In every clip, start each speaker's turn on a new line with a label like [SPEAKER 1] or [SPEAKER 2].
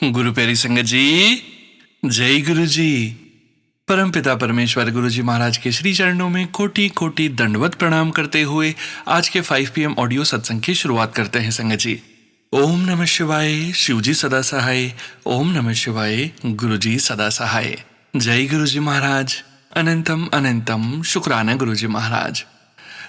[SPEAKER 1] गुरु प्यारी संगत जी, जय गुरु जी। परमपिता परमेश्वर गुरु जी महाराज के श्री चरणों में कोटि कोटि दंडवत प्रणाम करते हुए आज के 5 PM ऑडियो सत्संग की शुरुआत करते हैं संगत जी। ओम नमः शिवाय, शिव जी सदा सहाय। ओम नमः शिवाय, गुरु जी सदा सहाय। जय गुरु जी महाराज। अनंतम अनंतम शुक्राना गुरु जी महाराज।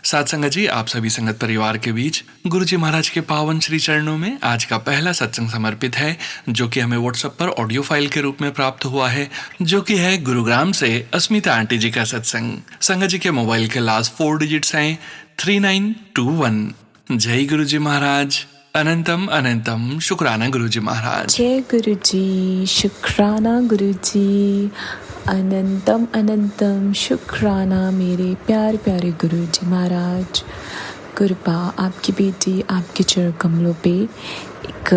[SPEAKER 1] साथ संगत जी, आप सभी संगत परिवार के बीच गुरु जी महाराज के पावन श्री चरणों में आज का पहला सत्संग समर्पित है, जो कि हमें व्हाट्सएप पर ऑडियो फाइल के रूप में प्राप्त हुआ है, जो कि है गुरुग्राम से अस्मिता आंटी जी का सत्संग। संगत जी के मोबाइल के लास्ट 4 डिजिट्स हैं 3921। जय गुरु जी महाराज। अनंतम अनंतम शुक्राना गुरु जी महाराज।
[SPEAKER 2] जय गुरु जी, शुक्राना गुरु जी। अनंतम अनंतम शुक्राना मेरे प्यारे प्यारे गुरु जी महाराज। कृपा आपकी बेटी आपके चरण कमलों पे एक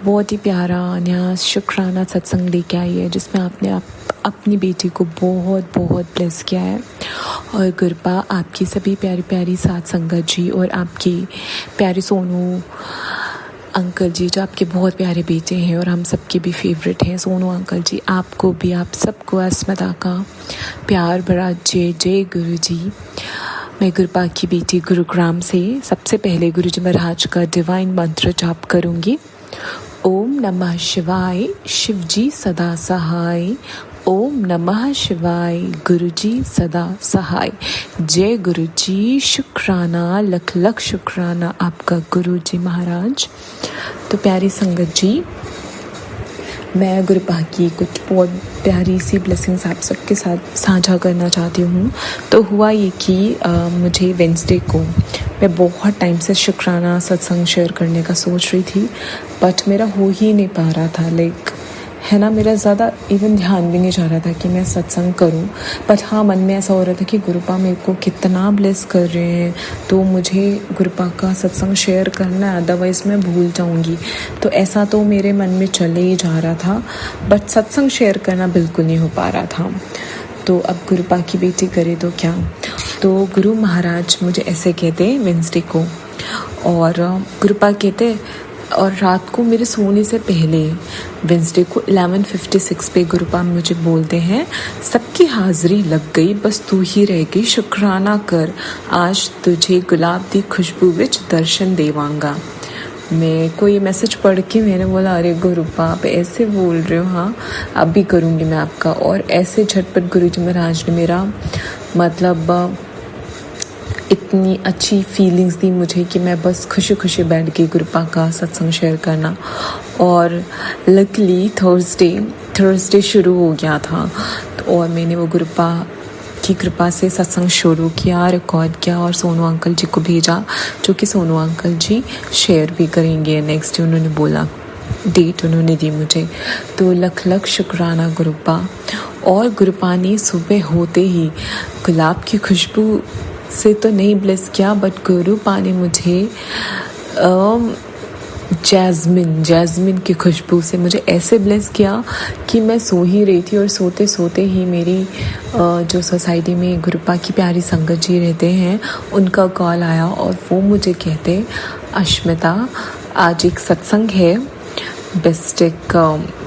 [SPEAKER 2] बहुत ही प्यारा नया शुक्राना सत्संग लेके आई है, जिसमें आपने अपनी बेटी को बहुत बहुत ब्लेस किया है। और कृपा आपकी सभी प्यारी प्यारी साथ संगत जी और आपकी प्यारे सोनू अंकल जी, जो आपके बहुत प्यारे बेटे हैं और हम सबके भी फेवरेट हैं, सोनू अंकल जी, आपको भी, आप सबको अस्मिता का प्यार भरा जय जय गुरु जी। मैं कृपा की बेटी गुरुग्राम से सबसे पहले गुरु जी महाराज का डिवाइन मंत्र जाप करूंगी। ओम नमः शिवाय, शिव जी सदा सहाय। ओम नमः शिवाय, गुरु जी सदा सहाय। जय गुरु जी, शुक्राना लख लख शुक्राना आपका गुरु जी महाराज। तो प्यारी संगत जी, मैं गुरुपा की कुछ बहुत प्यारी सी ब्लेसिंग्स आप सबके साथ साझा करना चाहती हूँ। तो हुआ ये कि मुझे वेंसडे को, मैं बहुत टाइम से शुक्राना सत्संग शेयर करने का सोच रही थी, बट मेरा हो ही नहीं पा रहा था, है ना, मेरा ज़्यादा इवन ध्यान भी नहीं जा रहा था कि मैं सत्संग करूं। बट हाँ, मन में ऐसा हो रहा था कि गुरुपा मेरे को कितना ब्लेस कर रहे हैं, तो मुझे गुरुपा का सत्संग शेयर करना है, अदरवाइज़ मैं भूल जाऊंगी। तो ऐसा तो मेरे मन में चले ही जा रहा था, बट सत्संग शेयर करना बिल्कुल नहीं हो पा रहा था। तो अब गुरुपा की बेटी करे तो क्या। तो गुरु महाराज मुझे ऐसे कहते वेंसडे को, और गुरुपा कहते, और रात को मेरे सोने से पहले वेंसडे को 11:56 पे गुरुपा मुझे बोलते हैं, सबकी हाजिरी लग गई, बस तू ही रह गई, शुक्राना कर, आज तुझे गुलाब दी खुशबू विच दर्शन देवांगा। मैं को ये मैसेज पढ़ के मैंने बोला, अरे गुरुपा आप ऐसे बोल रहे हो, हाँ अब भी करूँगी मैं आपका। और ऐसे झटपट गुरु जी महाराज ने मेरा मतलब इतनी अच्छी फीलिंग्स दी मुझे कि मैं बस खुशी खुशी बैठ गई गुरुपा का सत्संग शेयर करना। और लकीली थर्सडे शुरू हो गया था, तो और मैंने वो गुरुपा की कृपा से सत्संग शुरू किया, रिकॉर्ड किया और सोनू अंकल जी को भेजा, जो कि सोनू अंकल जी शेयर भी करेंगे नेक्स्ट डे, उन्होंने बोला, डेट उन्होंने दी मुझे। तो लख लख शुक्राना गुरुपा। और गुरुपा ने सुबह होते ही गुलाब की खुशबू से तो नहीं ब्लेस किया, बट गुरुपा ने मुझे जैस्मिन की खुशबू से मुझे ऐसे ब्लेस किया कि मैं सो ही रही थी, और सोते सोते ही मेरी जो सोसाइटी में गुरुपा की प्यारी संगत जी रहते हैं, उनका कॉल आया और वो मुझे कहते, अस्मिता आज एक सत्संग है, बेस्टिक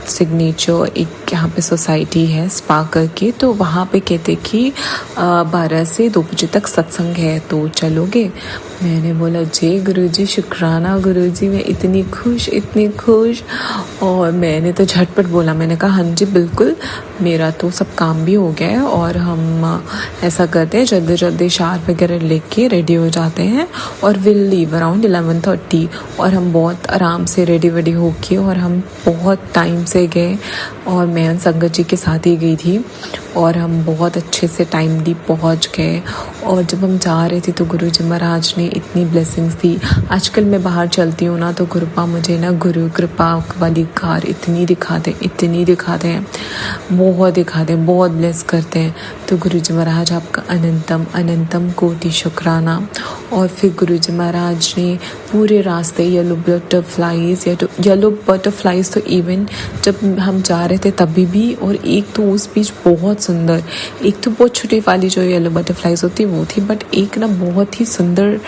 [SPEAKER 2] सिग्नेचर एक यहाँ पे सोसाइटी है स्पा करके, तो वहाँ पे कहते कि 12 से 2 बजे तक सत्संग है, तो चलोगे। मैंने बोला, जय गुरुजी, शुक्राना गुरुजी, मैं इतनी खुश। और मैंने तो झटपट बोला, मैंने कहा हाँ जी बिल्कुल, मेरा तो सब काम भी हो गया है, और हम ऐसा करते हैं जल्दी शार वगैरह लेके रेडी हो जाते हैं और विल लीव अराउंड 11:30। और हम बहुत आराम से रेडी होके, और हम बहुत टाइम से गए, और मैं संगत जी के साथ ही गई थी, और हम बहुत अच्छे से टाइमली पहुंच गए। और जब हम जा रहे थे तो गुरु जी महाराज ने इतनी ब्लेसिंग्स दी। आजकल मैं बाहर चलती हूँ ना, तो गुरुपा मुझे ना गुरु कृपा वाली कार इतनी दिखाते हैं, बहुत ब्लेस करते हैं। तो गुरु जी महाराज आपका अनंतम अनंतम कोटि शुक्राना। और फिर गुरु जी महाराज ने पूरे रास्ते येलो बटरफ्लाइज तो इवन जब हम जा रहे थे तब तभी भी, और एक तो उस बीच बहुत सुंदर, एक तो बहुत छोटी वाली जो येलो बटरफ्लाईज होती वो थी, बट एक ना बहुत ही सुंदर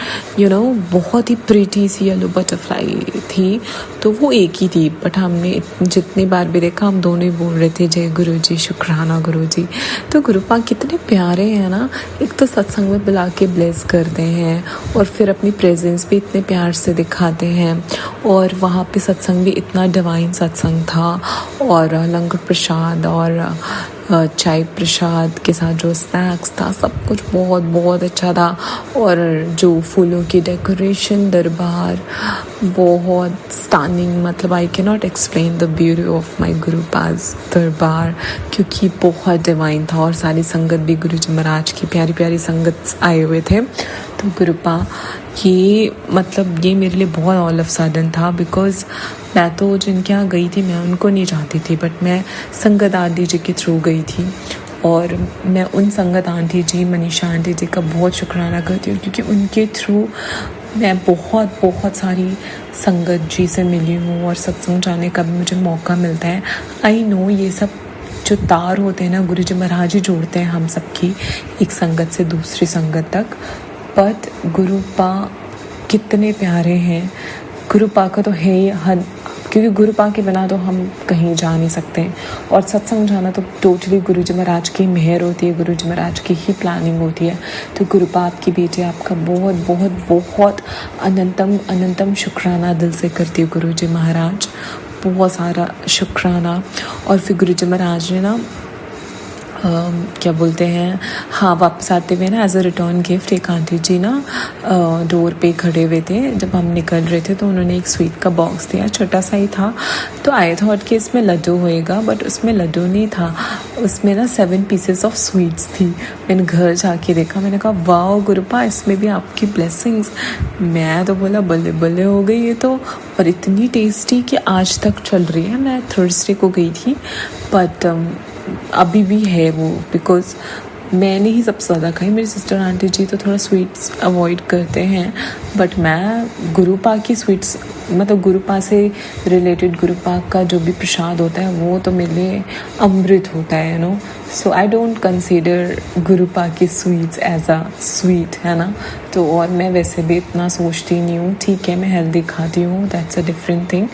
[SPEAKER 2] बहुत ही प्रीटी सी येलो बटरफ्लाई थी, तो वो एक ही थी। बट हमने जितनी बार भी देखा हम दोनों ही बोल रहे थे जय गुरु जी, शुक्राना गुरु जी। तो गुरुपा कितने प्यारे हैं ना, एक तो सत्संग में बुला के ब्लेस करते हैं और फिर अपनी प्रेजेंस भी इतने प्यार से दिखाते हैं, और वहाँ पे सत्संग भी इतना डिवाइन सत्संग था, और लंगर प्रसाद और चाय प्रसाद के साथ जो स्नैक्स था सब कुछ बहुत बहुत अच्छा था, और जो फूलों की डेकोरेशन, दरबार बहुत स्टनिंग, मतलब I can not explain the beauty of my गुरुपाज दरबार, क्योंकि बहुत डिवाइन था। और सारी संगत भी गुरु जी महाराज की प्यारी प्यारी संगत आए हुए थे। तो गुरुपा ये मेरे लिए बहुत ऑल ऑफ सडन था, बिकॉज मैं तो जिनके यहाँ गई थी मैं उनको नहीं चाहती थी, बट मैं संगत आंटी जी के थ्रू गई थी, और मैं उन संगत आंटी जी, मनीषा आंटी जी का बहुत शुक्राना करती हूँ, क्योंकि उनके थ्रू मैं बहुत बहुत सारी संगत जी से मिली हूँ, और सत्संग जाने का भी मुझे मौका मिलता है। आई नो ये सब जो तार होते हैं ना, गुरु जी महाराज ही जोड़ते हैं हम सबकी एक संगत से दूसरी संगत तक, बट गुरुपा कितने प्यारे हैं। गुरुपा का तो है ही हद, क्योंकि गुरुपा के बिना तो हम कहीं जा नहीं सकते, और सत्संग जाना तो टोटली गुरु जी महाराज की मेहर होती है, गुरु जी महाराज की ही प्लानिंग होती है। तो गुरुपा आपकी बेटी, आपका बहुत बहुत बहुत अनंतम अनंतम शुक्राना दिल से करती है गुरु जी महाराज, बहुत सारा शुक्राना। और फिर गुरु जी महाराज ने ना क्या बोलते हैं, हाँ, वापस आते हुए ना एज अ रिटर्न गिफ्ट एक आंटी जी ना डोर पे खड़े हुए थे, जब हम निकल रहे थे तो उन्होंने एक स्वीट का बॉक्स दिया, छोटा सा ही था। तो आई थॉट कि इसमें लड्डू होएगा, बट उसमें लड्डू नहीं था, उसमें ना 7 पीसेस ऑफ स्वीट्स थी। मैंने घर जाके देखा, मैंने कहा वाओ गुरुपा, इसमें भी आपकी ब्लेसिंग्स। मैं तो बोला बल्ले बल्ले हो गई ये तो, और इतनी टेस्टी कि आज तक चल रही है। मैं थर्सडे को गई थी, बट अभी भी है वो, बिकॉज मैंने ही सबसे ज़्यादा खाई, मेरी सिस्टर आंटी जी तो थोड़ा स्वीट्स अवॉइड करते हैं, बट मैं गुरुपा की स्वीट्स, मतलब गुरुपा से रिलेटेड गुरुपा का जो भी प्रसाद होता है वो तो मेरे लिए अमृत होता है, सो आई डोंट कंसीडर गुरुपा की स्वीट्स एज अ स्वीट, है ना। तो और मैं वैसे भी इतना सोचती नहीं हूँ, ठीक है मैं हेल्दी खाती हूँ, that's a different thing,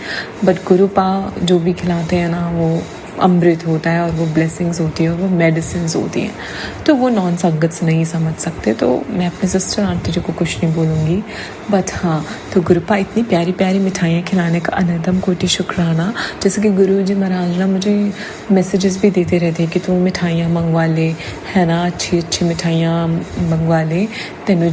[SPEAKER 2] but गुरुपा जो भी खिलाते हैं ना वो अमृत होता है, और वो ब्लेसिंग्स होती है, और वो मेडिसिन्स होती हैं, तो वो नॉन संगत नहीं समझ सकते। तो मैं अपने सिस्टर आंटी जी को कुछ नहीं बोलूँगी, बट हाँ, तो गुरुपा इतनी प्यारी प्यारी मिठाइयाँ खिलाने का अनंतम कोटि शुक्राना। जैसे कि गुरु जी महाराज ना मुझे मैसेजेस भी देते रहते हैं कि तू मिठाइयाँ मंगवा ले, है ना, अच्छी अच्छी मिठाइयाँ मंगवा ले, तेनू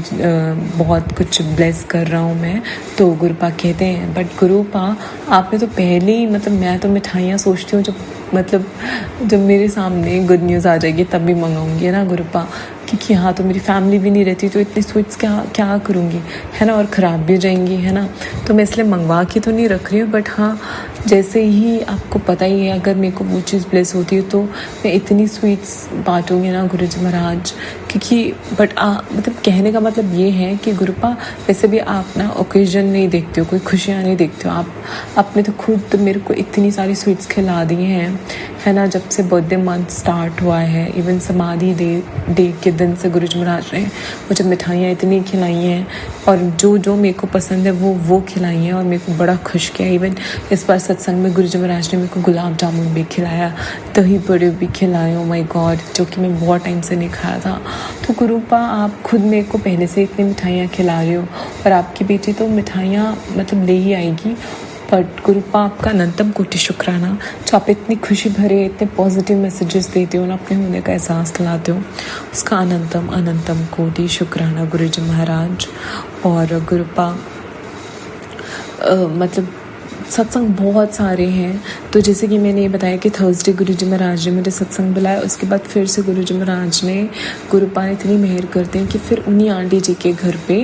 [SPEAKER 2] बहुत कुछ ब्लेस कर रहा हूँ मैं। तो गुरुपा कहते हैं, बट गुरुपा आपने तो पहले ही, मतलब मैं तो मिठाइयाँ सोचती हूँ जब मेरे सामने गुड न्यूज़ आ जाएगी तब भी मंगाऊंगी, है ना गुरुपा, क्योंकि यहाँ तो मेरी फैमिली भी नहीं रहती, तो इतनी स्वीट्स क्या करूँगी, है ना, और ख़राब भी जाएंगी, है ना। तो मैं इसलिए मंगवा के तो नहीं रख रही हूँ, बट हाँ जैसे ही आपको पता ही है, अगर मेरे को वो चीज़ ब्लेस होती है तो मैं इतनी स्वीट्स बांटूँगी ना गुरु जी महाराज, क्योंकि बट मतलब कहने का मतलब ये है कि गुरुपा वैसे भी आप ना ओकेजन नहीं देखते हो, कोई खुशियाँ नहीं देखते हो, आपने तो खुद मेरे को इतनी सारी स्वीट्स खिला दी हैं, है ना, जब से बर्थडे मंथ स्टार्ट हुआ है। इवन समाधि डे के दिन से गुरु जी महाराज ने मुझे मिठाइयाँ इतनी खिलाई हैं, और जो मेरे को पसंद है वो खिलाई हैं, और मेरे को बड़ा खुश किया। इवन इस बार सत्संग में गुरु जी महाराज ने मेरे को गुलाब जामुन भी खिलाया, दही बड़े भी खिलाए, ओ माय गॉड, जो कि मैं बहुत टाइम से नहीं खाया था। तो गुरुपा आप खुद मेरे को पहले से इतनी मिठाइयाँ खिला रहे हो, और आपकी बेटी तो मिठाइयाँ मतलब ले ही आएगी, बट गुरुपा आपका अनंतम कोटि शुक्राना, जो आप इतनी खुशी भरे इतने पॉजिटिव मैसेजेस देते हो ना, अपने होने का एहसास दिलाते हो, उसका अनंतम अनंतम कोटि शुक्राना गुरु जी महाराज। और गुरुपा मतलब सत्संग बहुत सारे हैं, तो जैसे कि मैंने ये बताया कि थर्सडे गुरु जी महाराज ने मुझे सत्संग बुलाया, उसके बाद फिर से गुरु जी महाराज ने, गुरुपा इतनी मेहर करते हैं कि फिर उन्हीं आंटी जी के घर पे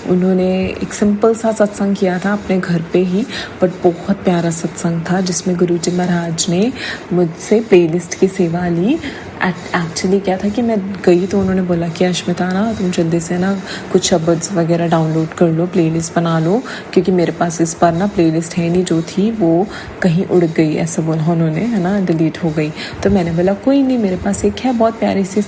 [SPEAKER 2] उन्होंने एक सिंपल सा सत्संग किया था अपने घर पे ही, बट बहुत प्यारा सत्संग था, जिसमें गुरु जी महाराज ने मुझसे प्लेलिस्ट की सेवा ली, एक्चुअली क्या था कि मैं गई तो उन्होंने बोला कि अश्मिता ना तुम जल्दी से ना कुछ शब्द वगैरह डाउनलोड कर लो, प्लेलिस्ट बना लो, क्योंकि मेरे पास इस बार ना प्लेलिस्ट है नहीं, जो थी वो कहीं उड़ गई, ऐसा बोला उन्होंने, है ना, डिलीट हो गई। तो मैंने बोला कोई नहीं, मेरे पास एक है बहुत प्यारी सी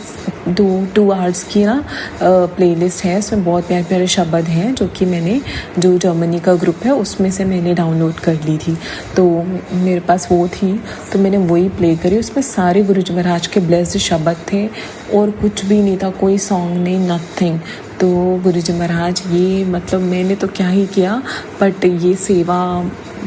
[SPEAKER 2] 2 आवर्स की ना प्लेलिस्ट है, उसमें बहुत प्यारे प्यारे शब्द हैं जो कि मैंने, जो जर्मनी का ग्रुप है उसमें से मैंने डाउनलोड कर ली थी, तो मेरे पास वो थी, तो मैंने वही प्ले करी। उसमें सारे गुरुजी महाराज के ब्लेस्ड शब्द थे और कुछ भी नहीं था, कोई सॉन्ग नहीं, नथिंग। तो गुरुजी महाराज ये मतलब मैंने तो क्या ही किया, बट ये सेवा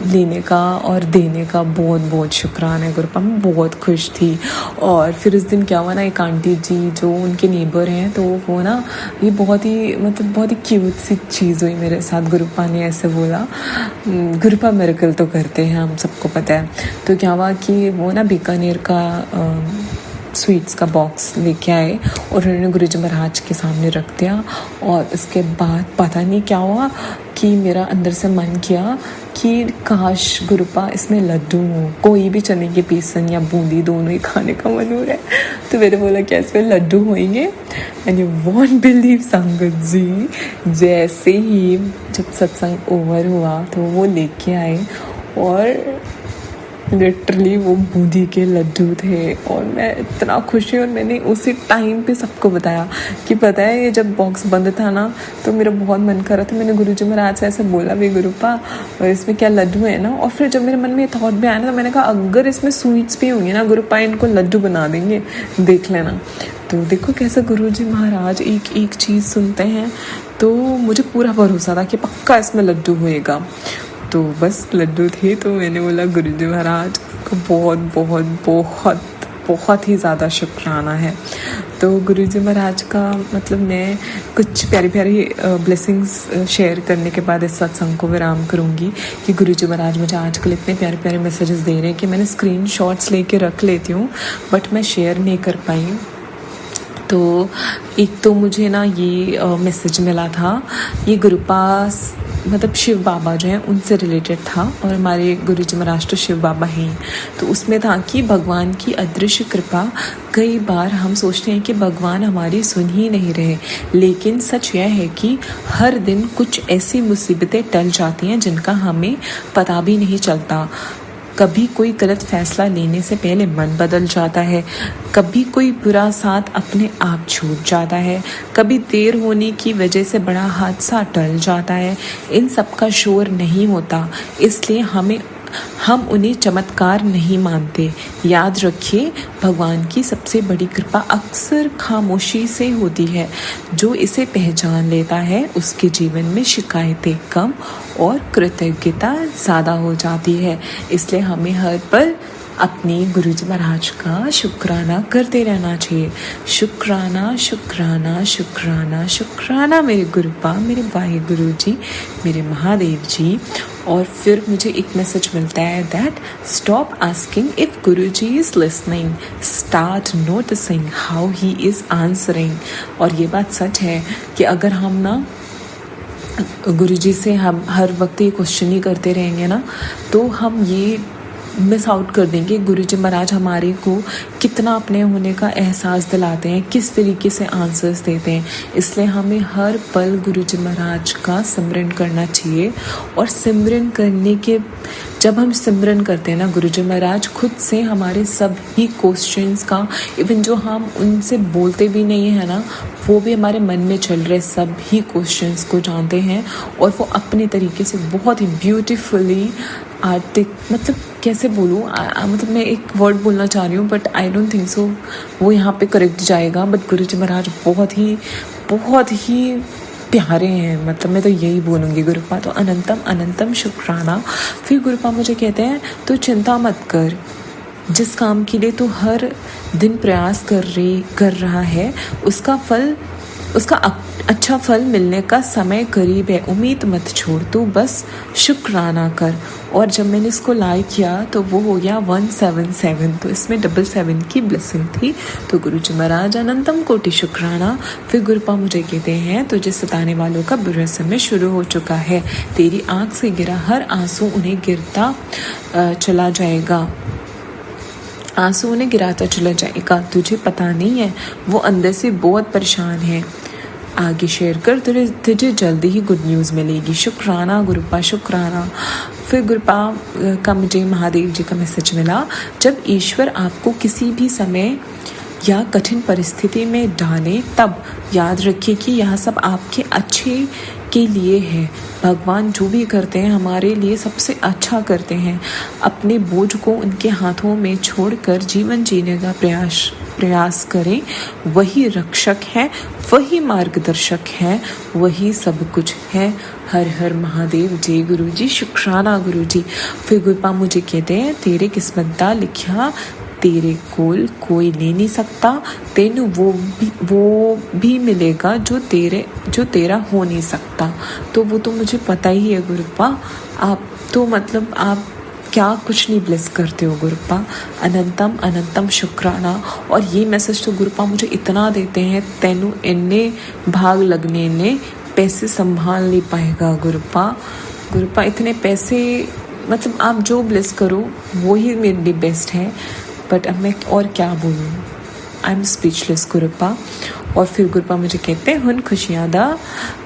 [SPEAKER 2] लेने का और देने का बहुत बहुत शुक्राना है गुरुपा, मैं बहुत खुश थी। और फिर उस दिन क्या हुआ ना, एक आंटी जी जो उनके नेबर हैं, तो वो ना ये बहुत ही मतलब बहुत ही क्यूट सी चीज़ हुई मेरे साथ। गुरुपा ने ऐसे बोला, गुरुपा मिरेकल तो करते हैं, हम सबको पता है। तो क्या हुआ कि वो ना बीकानेर का स्वीट्स का बॉक्स लेके आए और उन्होंने गुरुजी महाराज के सामने रख दिया। और उसके बाद पता नहीं क्या हुआ कि मेरा अंदर से मन किया कि काश गुरुपा इसमें लड्डू हो, कोई भी चने के बेसन या बूंदी, दोनों ही खाने का मन हो रहा है। तो मैंने बोला क्या इसमें लड्डू होंगे? एंड यू वॉन्ट बिलीव संगत जी, जैसे ही जब सत्संग ओवर हुआ तो वो लेके आए और लिटरली वो बूंदी के लड्डू थे और मैं इतना खुश हुई। और मैंने उसी टाइम पे सबको बताया कि पता है ये जब बॉक्स बंद था ना तो मेरा बहुत मन कर रहा था, मैंने गुरुजी महाराज से ऐसे बोला भी गुरुपा इसमें क्या लड्डू है ना। और फिर जब मेरे मन में ये थॉट भी आया ना तो मैंने कहा अगर इसमें स्वीट्स भी होंगे ना गुरुपा इनको लड्डू बना देंगे, देख लेना। तो देखो कैसे गुरुजी महाराज एक एक चीज़ सुनते हैं। तो मुझे पूरा भरोसा था कि पक्का इसमें लड्डू होएगा। तो बस लड्डू थे, तो मैंने बोला गुरुजी महाराज को बहुत बहुत बहुत बहुत ही ज़्यादा शुक्राना है। तो गुरुजी महाराज का मतलब मैं कुछ प्यारी प्यारी ब्लेसिंग्स शेयर करने के बाद इस सत्संग को विराम करूँगी कि गुरुजी महाराज मुझे आजकल इतने प्यारे प्यारे मैसेजेस दे रहे हैं कि मैंने स्क्रीन शॉट्स लेके रख लेती हूँ बट मैं शेयर नहीं कर पाई। तो एक तो मुझे ना ये मैसेज मिला था, ये गुरुपास मतलब शिव बाबा जो हैं उनसे रिलेटेड था और हमारे गुरुजी महाराज तो शिव बाबा हैं। तो उसमें था कि भगवान की अदृश्य कृपा, कई बार हम सोचते हैं कि भगवान हमारी सुन ही नहीं रहे, लेकिन सच यह है कि हर दिन कुछ ऐसी मुसीबतें टल जाती हैं जिनका हमें पता भी नहीं चलता। कभी कोई गलत फैसला लेने से पहले मन बदल जाता है, कभी कोई बुरा साथ अपने आप छूट जाता है, कभी देर होने की वजह से बड़ा हादसा टल जाता है। इन सब का शोर नहीं होता, इसलिए हम उन्हें चमत्कार नहीं मानते। याद रखिए भगवान की सबसे बड़ी कृपा अक्सर खामोशी से होती है। जो इसे पहचान लेता है उसके जीवन में शिकायतें कम और कृतज्ञता ज़्यादा हो जाती है। इसलिए हमें हर पल अपने गुरुजी महाराज का शुक्राना करते रहना चाहिए। शुक्राना शुक्राना शुक्राना शुक्राना मेरे गुरुपा, मेरे वाहिगुरु जी, मेरे महादेव जी। और फिर मुझे एक मैसेज मिलता है that stop asking if Guruji is listening, start noticing how he is answering. और ये बात सच है कि अगर हम ना गुरुजी से हम हर वक्त ये क्वेश्चन ही करते रहेंगे ना तो हम ये मिस आउट कर देंगे गुरुजी महाराज हमारे को कितना अपने होने का एहसास दिलाते हैं, किस तरीके से आंसर्स देते हैं। इसलिए हमें हर पल गुरुजी महाराज का सिमरन करना चाहिए। और सिमरन करने के जब हम सिमरन करते हैं ना गुरुजी महाराज खुद से हमारे सभी क्वेश्चंस का, इवन जो हम उनसे बोलते भी नहीं है ना वो भी हमारे मन में चल रहे सभी क्वेश्चंस को जानते हैं और वो अपने तरीके से बहुत ही ब्यूटीफुली आर्टिक मतलब कैसे बोलूँ मतलब मैं एक वर्ड बोलना चाह रही हूँ but I don't think so वो यहाँ पे करेक्ट जाएगा। बट गुरुजी महाराज बहुत ही प्यारे हैं, मतलब मैं तो यही बोलूँगी गुरुपा। तो अनंतम अनंतम शुक्राना। फिर गुरुपा मुझे कहते हैं तो चिंता मत कर, जिस काम के लिए तू हर दिन प्रयास कर रहा है उसका अच्छा फल मिलने का समय करीब है। उम्मीद मत छोड़, तू बस शुक्राना कर। और जब मैंने इसको लाइक किया तो वो हो गया 177, तो इसमें 77 की ब्लेसिंग थी। तो गुरुजी महाराज अनंतम कोटि शुक्राना। फिर गुरुपा मुझे कहते हैं तुझे सताने वालों का बुरा समय शुरू हो चुका है, तेरी आँख से गिरा हर आंसू उन्हें गिरता चला जाएगा। आंसू उन्हें गिराता चला जाएगा, तुझे पता नहीं है वो अंदर से बहुत परेशान है। आगे शेयर कर, तुझे जल्दी ही गुड न्यूज़ मिलेगी। शुक्राना गुरुपा, शुक्राना। फिर गुरुपा का मुझे महादेव जी का मैसेज मिला, जब ईश्वर आपको किसी भी समय या कठिन परिस्थिति में डालें तब याद रखिए कि यह सब आपके अच्छे के लिए है। भगवान जो भी करते हैं हमारे लिए सबसे अच्छा करते हैं। अपने बोझ को उनके हाथों में छोड़कर जीवन जीने का प्रयास करें। वही रक्षक है, वही मार्गदर्शक है, वही सब कुछ है। हर हर महादेव। जय गुरु जी, शुक्राना गुरु जी। फिर गुरुपा मुझे कहते हैं, तेरे किस्मत दा लिखा तेरे कोल कोई ले नहीं सकता, तेनू वो भी मिलेगा जो तेरा हो नहीं सकता। तो वो तो मुझे पता ही है गुरुपा। आप तो मतलब आप क्या कुछ नहीं ब्लेस करते हो गुरुपा। अनंतम अनंतम शुक्राना। और ये मैसेज तो गुरुपा मुझे इतना देते हैं, तेनू इन्ने भाग लगने ने पैसे संभाल नहीं पाएगा गुरुपा। इतने पैसे मतलब आप जो ब्लेस करो वो ही मेरे लिए बेस्ट है। बट अब मैं और क्या बोलूँ, आई एम स्पीचलेस गुरुपा। और फिर गुरुपा मुझे कहते हैं, हुन खुशियाँ दा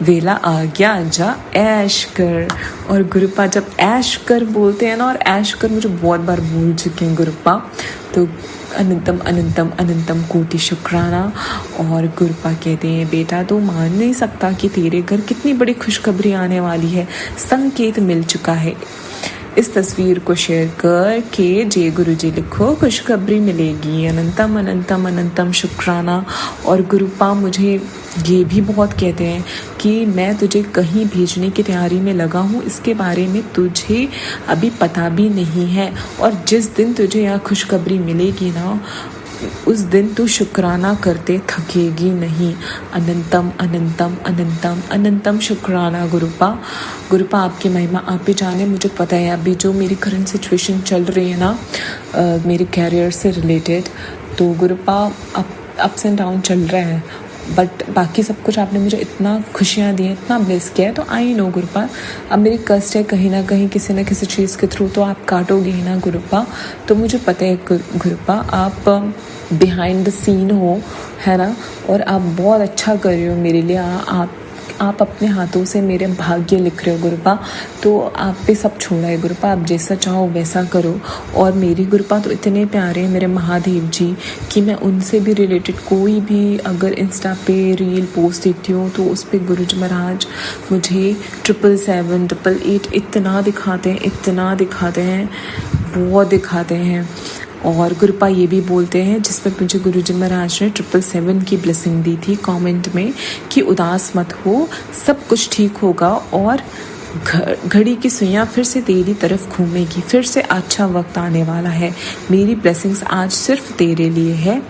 [SPEAKER 2] वेला आ गया, जा ऐश कर। और गुरुपा जब ऐश कर बोलते हैं ना, और ऐश कर मुझे बहुत बार बोल चुके हैं गुरुपा। तो अनंतम अनंतम अनंतम कोटि शुक्राना। और गुरुपा कहते हैं, बेटा तो मान नहीं सकता कि तेरे घर कितनी बड़ी खुशखबरी आने वाली है, संकेत मिल चुका है। इस तस्वीर को शेयर कर के जय गुरु जी लिखो, खुशखबरी मिलेगी। अनंतम अनंतम अनंतम शुक्राना। और गुरुपा मुझे ये भी बहुत कहते हैं कि मैं तुझे कहीं भेजने की तैयारी में लगा हूँ, इसके बारे में तुझे अभी पता भी नहीं है। और जिस दिन तुझे यह खुशखबरी मिलेगी ना, उस दिन तू शुक्राना करते थकेगी नहीं। अनंतम अनंतम अनंतम अनंतम शुक्राना गुरुपा आपकी महिमा आप भी जाने। मुझे पता है अभी जो मेरी करंट सिचुएशन चल रही है ना, मेरे कैरियर से रिलेटेड, तो गुरुपा अप्स एंड डाउन चल रहा है। बट बाकी सब कुछ आपने मुझे इतना खुशियाँ दी हैं, इतना ब्लेस किया है। तो आई नो गुरुपा, अब मेरी कष्ट है कहीं ना कहीं किसी न किसी चीज़ के थ्रू तो आप काटोगे ही ना गुरुपा। तो मुझे पता है गुरुपा आप बिहाइंड द सीन हो, है ना, और आप बहुत अच्छा कर रहे हो मेरे लिए। आप अपने हाथों से मेरे भाग्य लिख रहे हो गुरुपा। तो आप पे सब छोड़ा है गुरुपा, आप जैसा चाहो वैसा करो। और मेरी गुरुपा तो इतने प्यारे हैं मेरे महादेव जी कि मैं उनसे भी रिलेटेड कोई भी अगर इंस्टा पे रील पोस्ट देखती हूँ तो उस पर गुरु जी महाराज मुझे 777 888 इतना दिखाते हैं, बहुत दिखाते हैं। और गुरुपा ये भी बोलते हैं, जिसमें मुझे गुरुजी महाराज ने 777 की ब्लेसिंग दी थी कमेंट में, कि उदास मत हो, सब कुछ ठीक होगा और घड़ी की सुइयां फिर से तेरी तरफ घूमेगी, फिर से अच्छा वक्त आने वाला है। मेरी ब्लेसिंग्स आज सिर्फ तेरे लिए है।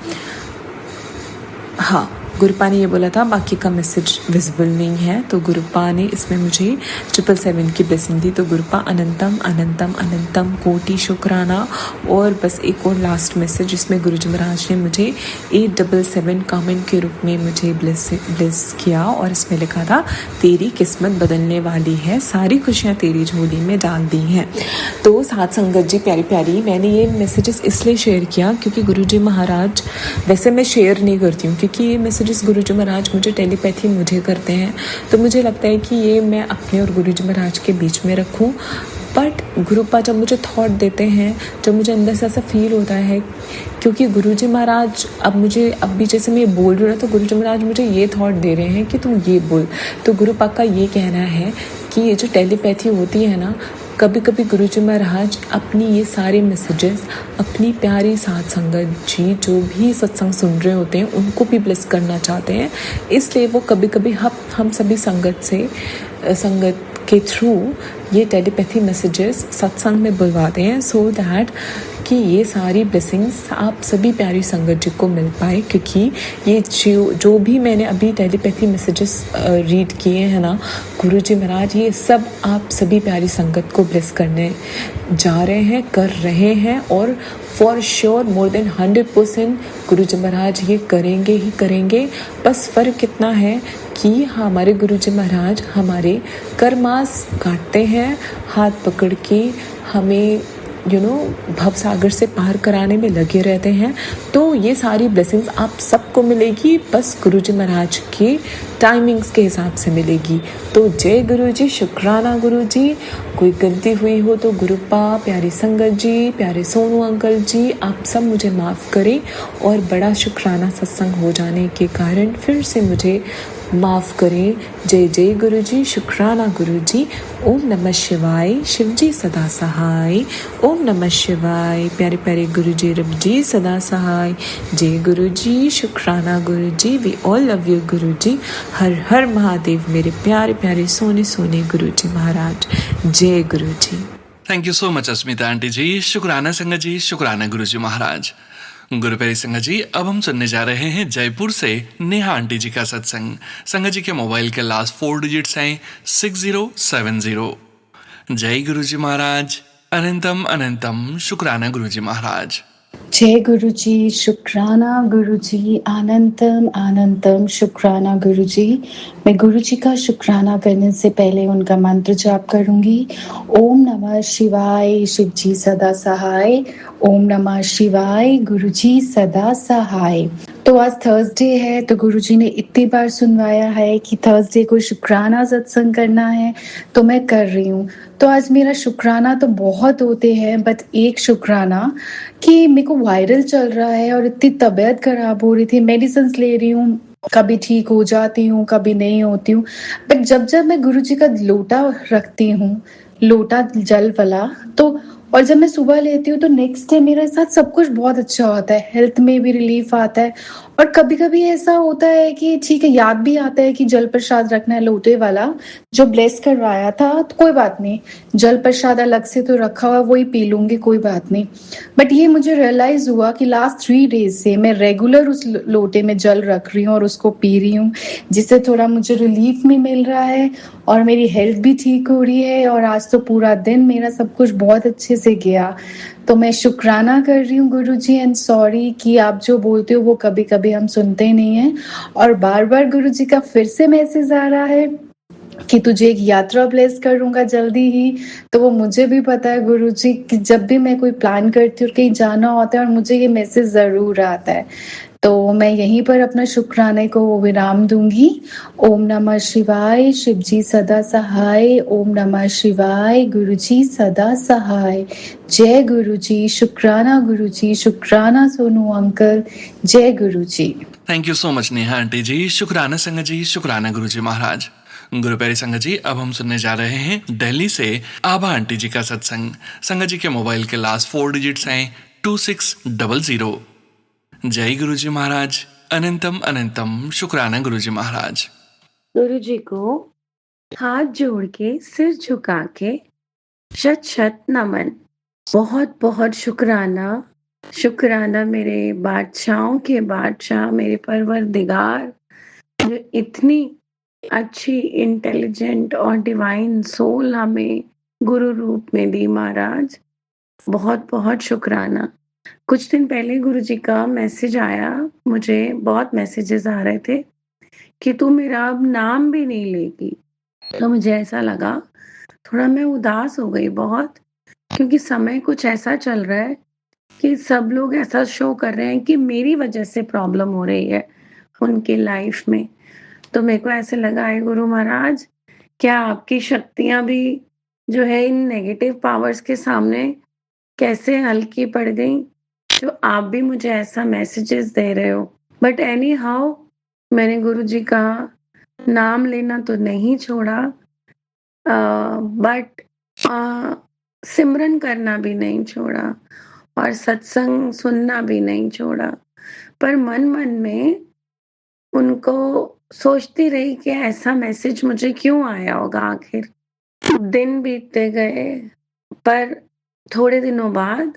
[SPEAKER 2] हाँ, गुरुपा ने ये बोला था, बाकी का मैसेज विजिबल नहीं है। तो गुरुपा ने इसमें मुझे 777 की ब्लेसिंग दी। तो गुरुपा अनंतम अनंतम अनंतम कोटि शुक्राना। और बस एक और लास्ट मैसेज जिसमें गुरुजी महाराज ने मुझे 877 कमेंट के रूप में मुझे ब्लेस किया, और इसमें लिखा था, तेरी किस्मत बदलने वाली है, सारी खुशियाँ तेरी झोली में डाल दी हैं। तो साथ संगत जी प्यारी प्यारी, मैंने ये मैसेजेस इसलिए शेयर किया क्योंकि गुरुजी महाराज, वैसे मैं शेयर नहीं करती हूँ क्योंकि ये मैसेजेस गुरुजी महाराज मुझे टेलीपैथी मुझे करते हैं, तो मुझे लगता है कि ये मैं अपने और गुरुजी महाराज के बीच में रखूँ। बट गुरुपा जब मुझे थॉट देते हैं, जब मुझे अंदर से ऐसा फील होता है, क्योंकि गुरुजी महाराज अब भी जैसे मैं ये बोल रही हूँ ना, तो गुरुजी महाराज मुझे ये थॉट दे रहे हैं कि तुम ये बोल। तो गुरुपा का ये कहना है कि ये जो टेलीपैथी होती है ना, कभी कभी गुरुजी महाराज अपनी ये सारे मैसेजेस अपनी प्यारी साथ संगत जी जो भी सत्संग सुन रहे होते हैं उनको भी ब्लेस करना चाहते हैं, इसलिए वो कभी कभी हम सभी संगत के थ्रू ये टेलीपैथी मैसेजेस सत्संग में बुलवाते हैं, सो दैट कि ये सारी ब्लेसिंग्स आप सभी प्यारी संगत जी को मिल पाए। क्योंकि ये जो भी मैंने अभी टेलीपैथी मैसेजेस रीड किए हैं ना, गुरुजी महाराज ये सब आप सभी प्यारी संगत को ब्लेस करने जा रहे हैं, कर रहे हैं, और फॉर श्योर मोर देन 100% गुरुजी महाराज ये करेंगे ही करेंगे। बस फ़र्क कितना है कि हमारे गुरुजी महाराज हमारे कर्मास काटते हैं, हाथ पकड़ के हमें भव सागर से पार कराने में लगे रहते हैं। तो ये सारी ब्लेसिंग्स आप सबको मिलेगी, बस गुरुजी महाराज की टाइमिंग्स के हिसाब से मिलेगी। तो जय गुरुजी, शुक्राना गुरुजी। कोई गलती हुई हो तो गुरुपा, प्यारी संगत जी, प्यारे सोनू अंकल जी, आप सब मुझे माफ़ करें। और बड़ा शुक्राना सत्संग हो जाने के कारण फिर से मुझे माफ़ करें। जय जय गुरुजी, शुक्राना गुरुजी। ओम नमः शिवाय, शिवजी सदा सहाय। ओम नमः शिवाय, प्यारे प्यारे गुरुजी, रब जी सदा सहाय। जय गुरुजी, शुक्राना गुरुजी। We all love you Guruji. हर हर महादेव मेरे प्यारे प्यारे सोने सोने गुरुजी महाराज। जय Guruji.
[SPEAKER 1] Thank you so much Asmita aunty ji, शुक्राना संगत जी, शुक्राना गुरुजी महाराज। गुरुप्यारी संगत जी, अब हम सुनने जा रहे हैं जयपुर से नेहा आंटी जी का सत्संग। संगत जी के मोबाइल के लास्ट 4 डिजिट्स हैं 6070। जय गुरुजी महाराज, अनंतम अनंतम शुक्राना गुरुजी महाराज।
[SPEAKER 3] जय गुरुजी, शुक्राना गुरुजी, अनंतम अनंतम शुक्राना गुरुजी। मैं गुरुजी का शुक्राना करने से पहले उनका मंत्र जाप करूंगी। ओम नमः शिवाय, शिवजी सदा सहाय। ओम नमः शिवाय, गुरुजी सदा सहाय। तो आज थर्सडे है, तो गुरुजी ने इतनी बार सुनवाया है कि थर्सडे को शुक्राना सत्संग करना है, तो मैं कर रही हूँ। तो आज मेरा शुक्राना तो बहुत होते हैं, बट एक शुक्राना कि मेरे को वायरल चल रहा है और इतनी तबीयत खराब हो रही थी, मेडिसिन ले रही हूँ, कभी ठीक हो जाती हूँ, कभी नहीं होती हूँ। बट जब जब मैं गुरुजी का लोटा रखती हूँ, लोटा जल वाला, तो और जब मैं सुबह लेती हूँ तो नेक्स्ट डे मेरे साथ सब कुछ बहुत अच्छा होता है, हेल्थ में भी रिलीफ आता है। और कभी कभी ऐसा होता है कि ठीक है, याद भी आता है कि जल प्रसाद रखना है लोटे वाला, जो ब्लेस करवाया था, तो कोई बात नहीं, जल प्रसाद अलग से तो रखा हुआ, वही पी लूंगी, कोई बात नहीं। बट ये मुझे रियलाइज हुआ कि लास्ट 3 डेज से मैं रेगुलर उस लोटे में जल रख रही हूँ और उसको पी रही हूँ, जिससे थोड़ा मुझे रिलीफ भी मिल रहा है और मेरी हेल्थ भी ठीक हो रही है। और आज तो पूरा दिन मेरा सब कुछ बहुत अच्छे से गया। तो मैं शुक्राना कर रही हूँ गुरुजी, एंड सॉरी कि आप जो बोलते हो वो कभी कभी हम सुनते नहीं हैं। और बार बार गुरुजी का फिर से मैसेज आ रहा है कि तुझे एक यात्रा ब्लेस करूंगा जल्दी ही। तो वो मुझे भी पता है गुरुजी कि जब भी मैं कोई प्लान करती हूँ, कहीं जाना होता है, और मुझे ये मैसेज जरूर आता है, तो मैं यहीं पर अपना शुक्राने को विराम दूंगी। ओम नमः शिवाय, शिवजी सदा सहाय। ओम नमः शिवाय, गुरुजी सदा सहाय। जय गुरुजी, शुक्राना गुरुजी, शुक्राना सोनू अंकल। जय Guruji.
[SPEAKER 1] Thank you so much Neha aunty ji, शुक्राना संगत जी, शुक्राना गुरुजी महाराज। गुरुप्यारी संगत जी, अब हम सुनने जा रहे हैं दिल्ली से आभा आंटी जी का सत्संग। संगत जी के मोबाइल के लास्ट 4 डिजिट्स हैं 2600। जय गुरुजी महाराज, अनंतम अनंतम शुक्राना गुरुजी महाराज।
[SPEAKER 4] गुरु जी को हाथ जोड़ के, सिर झुका के, शत शत नमन। बहुत बहुत शुक्राना, शुक्राना मेरे बादशाहों के बादशाह, मेरे परवरदिगार, जो इतनी अच्छी इंटेलिजेंट और डिवाइन सोल हमें गुरु रूप में दी महाराज। बहुत बहुत शुक्राना। कुछ दिन पहले गुरु जी का मैसेज आया, मुझे बहुत मैसेजेस आ रहे थे कि तू मेरा अब नाम भी नहीं लेगी। तो मुझे ऐसा लगा, थोड़ा मैं उदास हो गई बहुत, क्योंकि समय कुछ ऐसा चल रहा है कि सब लोग ऐसा शो कर रहे हैं कि मेरी वजह से प्रॉब्लम हो रही है उनके लाइफ में। तो मेरे को ऐसे लगा, है गुरु महाराज, क्या आपकी शक्तियां भी जो है इन नेगेटिव पावर्स के सामने कैसे हल्की पड़ गई, जो आप भी मुझे ऐसा मैसेजेस दे रहे हो। बट एनी हाउ, मैंने गुरु जी का नाम लेना तो नहीं छोड़ा, बट सिमरन करना भी नहीं छोड़ा और सत्संग सुनना भी नहीं छोड़ा। पर मन मन में उनको सोचती रही कि ऐसा मैसेज मुझे क्यों आया होगा आखिर। दिन बीतते गए, पर थोड़े दिनों बाद,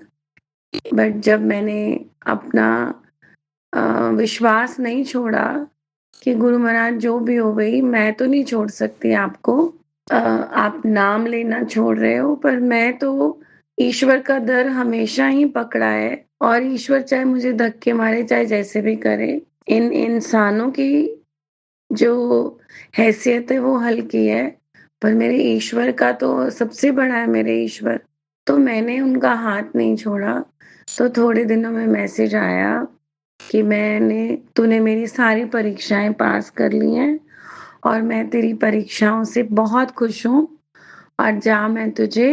[SPEAKER 4] बट जब मैंने अपना विश्वास नहीं छोड़ा कि गुरु महाराज जो भी हो गई, मैं तो नहीं छोड़ सकती आपको, आप नाम लेना छोड़ रहे हो, पर मैं तो ईश्वर का दर हमेशा ही पकड़ा है, और ईश्वर चाहे मुझे धक्के मारे, चाहे जैसे भी करे, इन इंसानों की जो हैसियत है वो हल्की है, पर मेरे ईश्वर का तो सबसे बड़ा है मेरे ईश्वर। तो मैंने उनका हाथ नहीं छोड़ा। तो थोड़े दिनों में मैसेज आया कि तूने मेरी सारी परीक्षाएँ पास कर ली हैं और मैं तेरी परीक्षाओं से बहुत खुश हूँ और जा मैं तुझे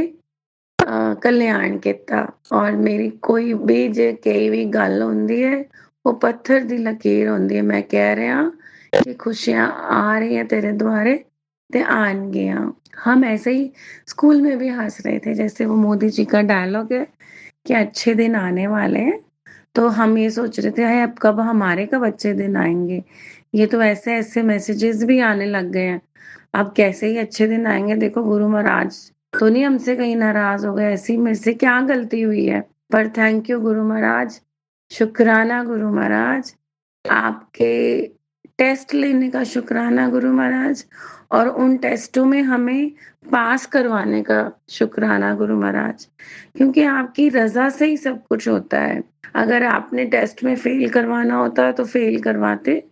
[SPEAKER 4] कल्याण कित्ता और मेरी कोई भी जे कही भी गल हुंदी है, वो पत्थर दी लकीर हुंदी है। मैं कह रहा कि खुशियाँ आ रही हैं तेरे द्वारे ते आनगियां। हम ऐसे ही स्कूल में भी हँस रहे थे, जैसे वो मोदी जी का डायलॉग है कि अच्छे दिन आने वाले हैं। तो हम ये सोच रहे थे हाय अब कब अच्छे दिन आएँगे। ये तो ऐसे-ऐसे मैसेजेस भी आने लग गए हैं। अब कैसे ही अच्छे दिन आएँगे, देखो गुरु महाराज तो नहीं हमसे कहीं नाराज़ हो गए, ऐसी मेरे से क्या गलती हुई है? पर थैंक यू गुरु महाराज, शुक्राना गुरु महाराज, आपके टेस्ट लेने का शुक्राना गुरु महाराज और उन टेस्टों में हमें पास करवाने का शुक्राना गुरु महाराज, क्योंकि आपकी रज़ा से ही सब कुछ होता है। अगर आपने टेस्ट में फ़ेल करवाना होता तो फ़ेल करवाते,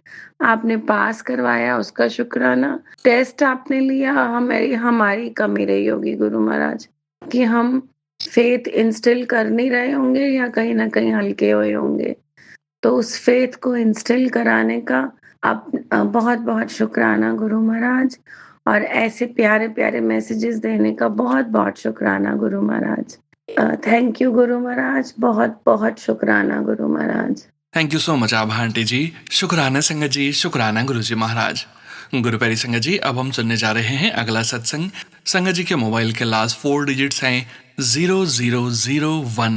[SPEAKER 4] आपने पास करवाया उसका शुक्राना। टेस्ट आपने लिया हमारी कमी रही होगी गुरु महाराज कि हम फ़ेथ इंस्टिल कर नहीं रहे होंगे या कहीं न कहीं हल्के हुए होंगे। तो उस फ़ेथ को इंस्टिल कराने का बहुत-बहुत शुक्राना गुरु महाराज और ऐसे प्यारे-प्यारे मैसेजेस देने का बहुत-बहुत शुक्राना गुरु महाराज। थैंक यू गुरु महाराज, बहुत-बहुत शुक्राना Guru Maharaj.
[SPEAKER 1] Thank you so much Abha aunty ji, शुक्राना संगत जी, शुक्राना गुरु जी महाराज। गुरु प्यारी संगत जी, अब हम सुनने जा रहे हैं अगला सत्संग। संगत जी के मोबाइल के लास्ट 4 डिजिट्स हैं 0001।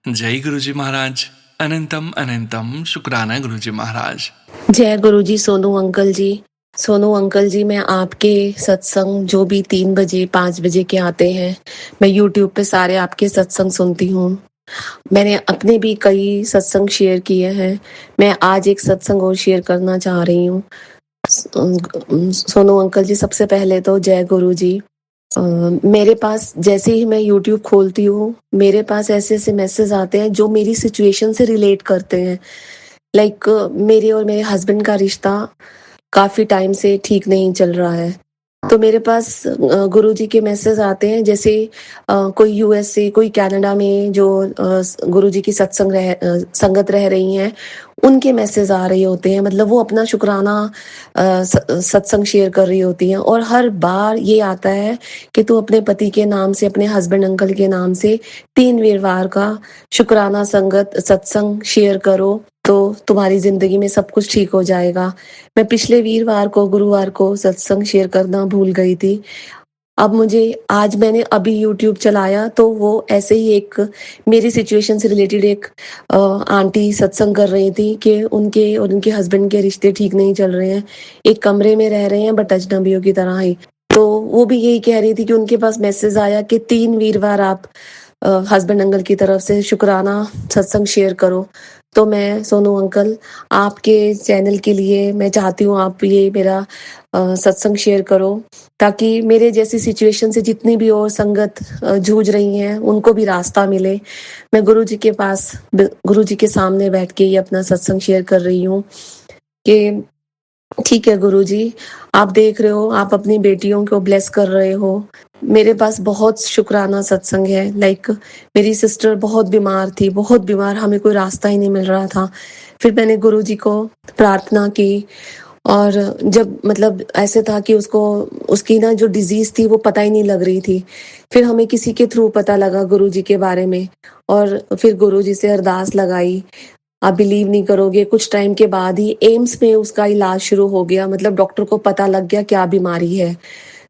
[SPEAKER 1] जय गुरु जी महाराज, अनंतम अनंतम शुक्राना गुरु जी महाराज।
[SPEAKER 5] जय गुरु जी। सोनू अंकल जी, मैं आपके सत्संग जो भी 3 बजे 5 बजे के आते हैं, मैं यूट्यूब पे सारे आपके सत्संग सुनती हूँ। मैंने अपने भी कई सत्संग शेयर किए हैं। मैं आज एक सत्संग और शेयर करना चाह रही हूँ। सोनू अंकल जी, सबसे पहले तो जय गुरु जी। मेरे पास जैसे ही मैं यूट्यूब खोलती हूँ, मेरे पास ऐसे ऐसे मैसेज आते हैं जो मेरी सिचुएशन से रिलेट करते हैं। लाइक मेरे और मेरे हस्बैंड का रिश्ता काफी टाइम से ठीक नहीं चल रहा है, तो मेरे पास गुरुजी के मैसेज आते हैं। जैसे कोई यूएसए, कोई कनाडा में जो गुरुजी की संगत रह रही हैं, उनके मैसेज आ रहे होते हैं। मतलब वो अपना शुक्राना सत्संग शेयर कर रही होती हैं, और हर बार ये आता है कि तू अपने पति के नाम से, अपने हस्बैंड अंकल के नाम से 3 वीरवार का शुक्राना सत्संग शेयर करो, तो तुम्हारी जिंदगी में सब कुछ ठीक हो जाएगा। मैं पिछले वीरवार को, गुरुवार को सत्संग शेयर करना भूल गई थी। अब आज मैंने अभी यूट्यूब चलाया तो वो ऐसे ही एक मेरी सिचुएशन से रिलेटेड एक आंटी सत्संग कर रही थी कि उनके और उनके हस्बैंड के रिश्ते ठीक नहीं चल रहे हैं, एक कमरे में रह रहे हैं बट अजनबियों की तरह ही। तो वो भी यही कह रही थी कि उनके पास मैसेज आया कि 3 वीरवार आप हस्बैंड अंकल की तरफ से शुक्राना सत्संग शेयर करो। तो मैं सोनू अंकल, आपके चैनल के लिए मैं चाहती हूँ आप ये मेरा सत्संग शेयर करो, ताकि मेरे जैसी सिचुएशन से जितनी भी और संगत जूझ रही हैं उनको भी रास्ता मिले। मैं गुरुजी के पास, गुरुजी के सामने बैठ के ये अपना सत्संग शेयर कर रही हूँ कि ठीक है गुरुजी, आप देख रहे हो, आप अपनी बेटियों को ब्लेस कर रहे हो। मेरे पास बहुत शुक्राना सत्संग है। लाइक मेरी सिस्टर बहुत बीमार, हमें कोई रास्ता ही नहीं मिल रहा था। फिर मैंने गुरुजी को प्रार्थना की, और जब मतलब ऐसे था कि उसकी ना जो डिजीज थी वो पता ही नहीं लग रही थी। फिर हमें किसी के थ्रू पता लगा गुरुजी के बारे में, और फिर गुरुजी से अरदास लगाई। आप बिलीव नहीं करोगे, कुछ टाइम के बाद ही एम्स में उसका इलाज शुरू हो गया। मतलब डॉक्टर को पता लग गया क्या बीमारी है।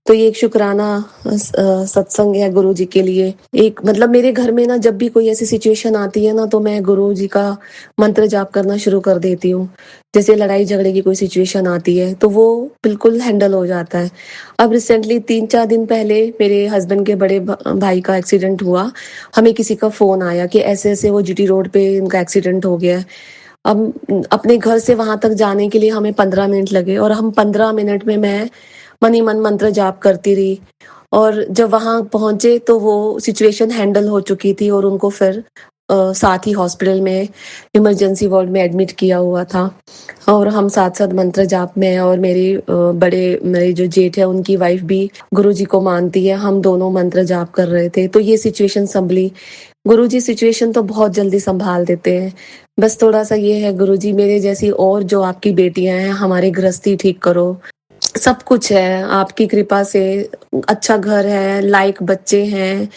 [SPEAKER 5] तो ये एक शुक्राना सत्संग है गुरुजी के लिए। एक मतलब मेरे घर में ना जब भी कोई ऐसी सिचुएशन आती है ना, तो मैं गुरुजी का मंत्र जाप करना शुरू कर देती हूँ। जैसे लड़ाई झगड़े की कोई सिचुएशन आती है तो वो बिल्कुल हैंडल हो जाता है। अब रिसेंटली 3-4 दिन पहले मेरे हस्बैंड के बड़े भाई का एक्सीडेंट हुआ। हमें किसी का फोन आया कि ऐसे ऐसे वो जीटी रोड पे उनका एक्सीडेंट हो गया है। अब अपने घर से वहां तक जाने के लिए हमें 15 मिनट लगे, और हम 15 मिनट में मैं मन ही मन मंत्र जाप करती रही। और जब वहां पहुंचे तो वो सिचुएशन हैंडल हो चुकी थी, और उनको फिर साथ ही हॉस्पिटल में इमरजेंसी वार्ड में एडमिट किया हुआ था और हम साथ-साथ मंत्र जाप में और मेरे जो जेठ है उनकी वाइफ भी गुरुजी को मानती है। हम दोनों मंत्र जाप कर रहे थे, तो ये सिचुएशन सँभली। गुरुजी सिचुएशन तो बहुत जल्दी सँभाल देते हैं। बस थोड़ा-सा ये है गुरुजी मेरे जैसी और जो आपकी बेटियाँ हैं, हमारी गृहस्थी ठीक करो। सब कुछ है, आपकी कृपा से अच्छा घर है, लायक बच्चे हैं,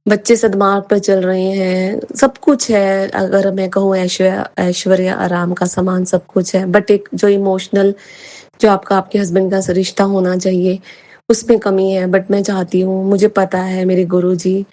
[SPEAKER 5] बच्चे सद्मार्ग पर चल रहे हैं, सब कुछ है। अगर मैं कहूँ ऐश्वर्य आराम का सामान सब कुछ है, बट एक जो इमोशनल जो आपके हस्बैंड का रिश्ता होना चाहिए, उसमें कमी है। बट मैं चाहती हूँ, मुझे पता है मेरे गुरुजी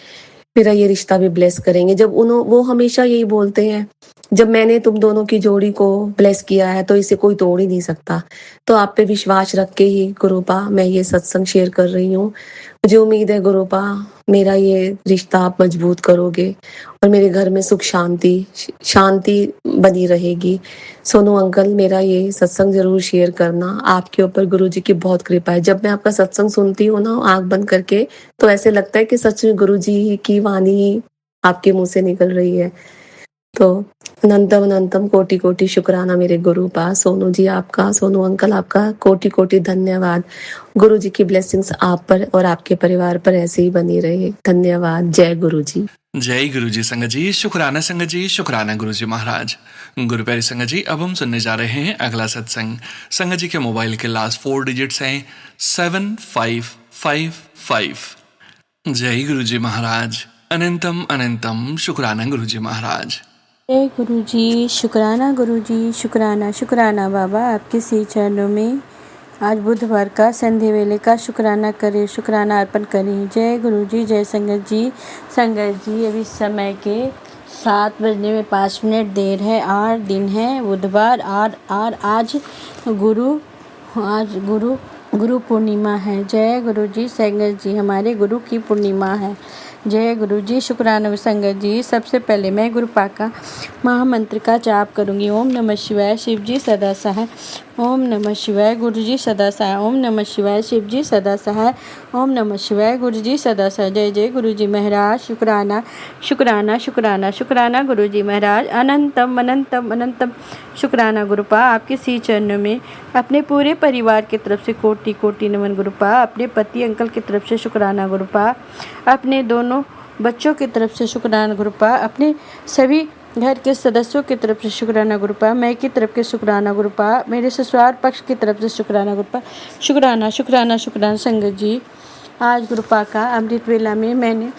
[SPEAKER 5] मेरा ये रिश्ता भी ब्लेस करेंगे। वो हमेशा यही बोलते हैं, जब मैंने तुम दोनों की जोड़ी को ब्लेस किया है तो इसे कोई तोड़ ही नहीं सकता। तो आप पे विश्वास रख के ही गुरुपा मैं ये सत्संग शेयर कर रही हूँ। मुझे उम्मीद है गुरुपा मेरा ये रिश्ता आप मजबूत करोगे और मेरे घर में सुख शांति बनी रहेगी। सोनू अंकल मेरा ये सत्संग जरूर शेयर करना, आपके ऊपर गुरुजी की बहुत कृपा है। जब मैं आपका सत्संग सुनती हूँ ना आंख बंद करके, तो ऐसे लगता है कि सच में गुरुजी की वाणी ही आपके मुंह से निकल रही है। तो अनंतम अनंतम कोटि कोटि शुक्राना मेरे गुरुपा। सोनू जी आपका, सोनू अंकल आपका कोटि कोटि धन्यवाद। गुरु जी की ब्लेसिंग्स आप पर और आपके परिवार पर ऐसे ही बनी रहे। धन्यवाद। जय गुरु जी।
[SPEAKER 1] जय गुरु जी संगत जी, शुक्राना संगत जी, शुक्राना गुरु जी महाराज। गुरु प्यारे संगत जी, अब हम सुनने जा रहे हैं अगला सत्संग। संगत जी के मोबाइल के लास्ट 4 डिजिट्स हैं 7555। जय गुरु जी महाराज। अनंतम अनंतम शुक्राना गुरु जी महाराज।
[SPEAKER 6] जय गुरुजी, शुक्राना शुक्राना बाबा, आपके श्री चरणों में आज बुधवार का संध्या वेले का शुक्राना करें, शुक्राना अर्पण करें। जय गुरुजी, जय संगत जी। संगत जी, अभी समय के 7 बजने में 5 मिनट देर है। 8 दिन है बुधवार और आज गुरु पूर्णिमा है। जय गुरुजी। संगत जी, हमारे गुरु की पूर्णिमा है। जय गुरु जी। शुक्राना संगत जी। सबसे पहले मैं गुरुपा का महामंत्र का जाप करूंगी। ओम नमः शिवाय, शिव जी सदा सहाय। ओम नमः शिवाय, गुरु जी सदा सहाय। ओम नमः शिवाय, शिव जी सदा सहाय। ओम नमः शिवाय, गुरु जी सदा सहाय। जय जय गुरु जी महाराज। शुक्राना शुक्राना शुक्राना शुक्राना गुरु जी महाराज। अनंतम अनंतम अनंतम शुक्राना गुरुपा, आपके श्री चरणों में अपने पूरे परिवार की तरफ से कोटि कोटि नमन गुरुपा। अपने पति अंकल की तरफ से शुक्राना गुरुपा। अपने दोनों बच्चों की तरफ से शुक्राना गुरुपा। अपने सभी घर के सदस्यों की तरफ से शुक्राना गुरुपा। मैं की तरफ के शुक्राना गुरुपा। मेरे ससुराल पक्ष की तरफ से शुक्राना गुरुपा। शुक्राना शुक्राना शुक्राना संगत जी। आज गुरुपा का अमृत वेला में मैंने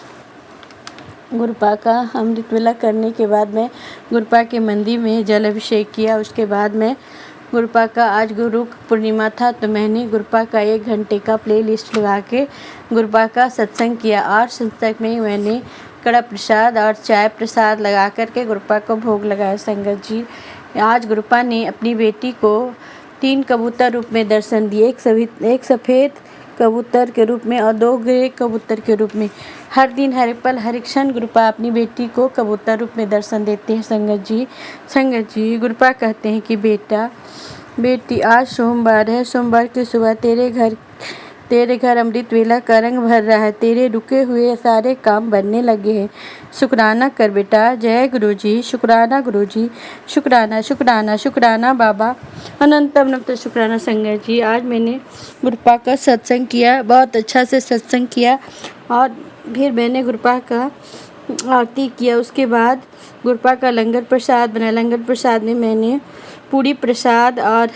[SPEAKER 6] गुरुपा का अमृत वेला करने के बाद मैं गुरुपा के मंदिर में जल अभिषेक किया। उसके बाद मैं गुरुपा का आज गुरु पूर्णिमा था, तो मैंने गुरुपा का 1 घंटे का प्लेलिस्ट लगा के गुरुपा का सत्संग किया। और सत्संग में मैंने कड़ा प्रसाद और चाय प्रसाद लगा करके गुरुपा को भोग लगाया। संगत जी, आज गुरुपा ने अपनी बेटी को 3 कबूतर रूप में दर्शन दिए। एक सफ़ेद कबूतर के रूप में और 2 ग्रे कबूतर के रूप में। हर दिन हर पल हर क्षण गुरुपा अपनी बेटी को कबूतर रूप में दर्शन देते हैं। संगत जी, गुरुपा कहते हैं कि बेटी आज सोमवार है। सोमवार की सुबह तेरे घर अमृत वेला का रंग भर रहा है। तेरे रुके हुए सारे काम बनने लगे हैं। शुक्राना कर बेटा। जय गुरुजी। शुक्राना गुरुजी। शुक्राना शुक्राना शुक्राना बाबा। अनंतम अनंत शुक्राना संगत जी। आज मैंने गुरुपा का सत्संग किया, बहुत अच्छा से सत्संग किया। और फिर मैंने गुरुपा का आरती किया। उसके बाद गुरुपा का लंगर प्रसाद बनाया। लंगर प्रसाद में मैंने पूरी प्रसाद और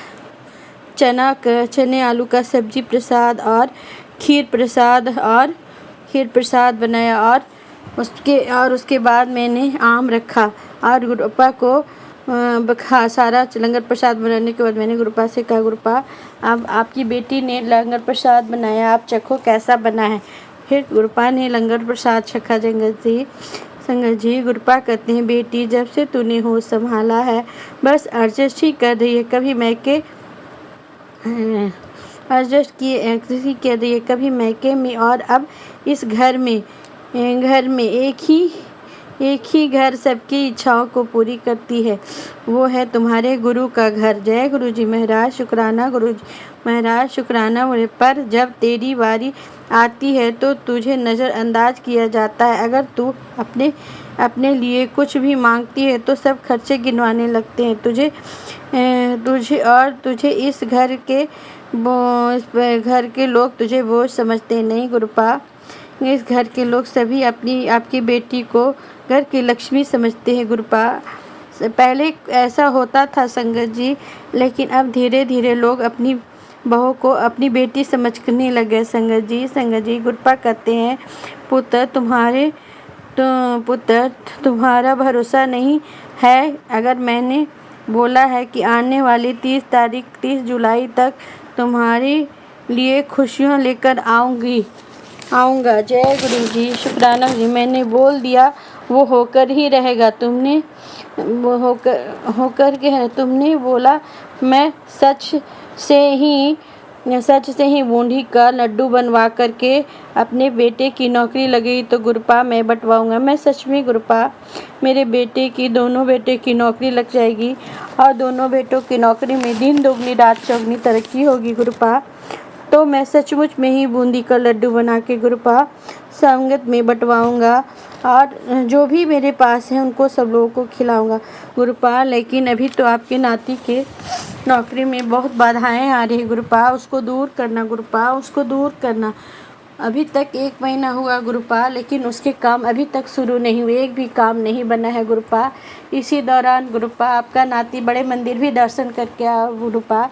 [SPEAKER 6] चने आलू का सब्जी प्रसाद और खीर प्रसाद बनाया। और उसके बाद मैंने आम रखा और गुरुपा को सारा लंगर प्रसाद बनाने के बाद मैंने गुरुपा से कहा, गुरुपा अब आपकी बेटी ने लंगर प्रसाद बनाया, आप चखो कैसा बना है। फिर गुरुपा ने लंगर प्रसाद चखा। संगत जी, गुरुपा कहते हैं, बेटी जब से तूने होश संभाला है बस एडजस्ट ही कर रही है। कभी मैके कभी मैके में, और अब इस घर में एक एक ही घर सबकी इच्छाओं को पूरी करती है, वो है तुम्हारे गुरु का घर। जय गुरु जी महाराज, शुक्राना गुरु जी महाराज, शुक्राना मुझे पर जब तेरी बारी आती है तो तुझे नज़रअंदाज किया जाता है। अगर तू अपने अपने लिए कुछ भी मांगती है तो सब खर्चे गिनवाने लगते हैं। तुझे इस घर के लोग तुझे बोझ समझते नहीं गुरुपा। इस घर के लोग सभी आपकी बेटी को घर की लक्ष्मी समझते हैं गुरुपा। पहले ऐसा होता था संगत जी, लेकिन अब धीरे धीरे लोग अपनी बहू को अपनी बेटी समझने लगे संगत जी गुरुपा कहते हैं पुत्र तुम्हारा भरोसा नहीं है। अगर मैंने बोला है कि आने वाली 30 जुलाई तक तुम्हारे लिए खुशियाँ लेकर आऊँगा। जय गुरु जी, शुक्राना जी, मैंने बोल दिया वो होकर ही रहेगा। तुमने बोला मैं सच से ही बूंदी का लड्डू बनवा करके अपने बेटे की नौकरी लगी तो गुरुपा मैं बंटवाऊंगा। मैं सच में गुरुपा, मेरे दोनों बेटे की नौकरी लग जाएगी और दोनों बेटों की नौकरी में दिन दोगुनी रात चौगुनी तरक्की होगी गुरुपा। तो मैं सचमुच में ही बूंदी का लड्डू बना के गुरुपा संगत में बंटवाऊंगा और जो भी मेरे पास है उनको सब लोगों को खिलाऊंगा गुरुपा। लेकिन अभी तो आपके नाती के नौकरी में बहुत बाधाएं आ रही गुरुपा, उसको दूर करना गुरुपा, उसको दूर करना। अभी तक 1 महीना हुआ गुरुपा, लेकिन उसके काम अभी तक शुरू नहीं हुए, एक भी काम नहीं बना है गुरुपा। इसी दौरान गुरुपा आपका नाती बड़े मंदिर भी दर्शन करके आया गुरुपा।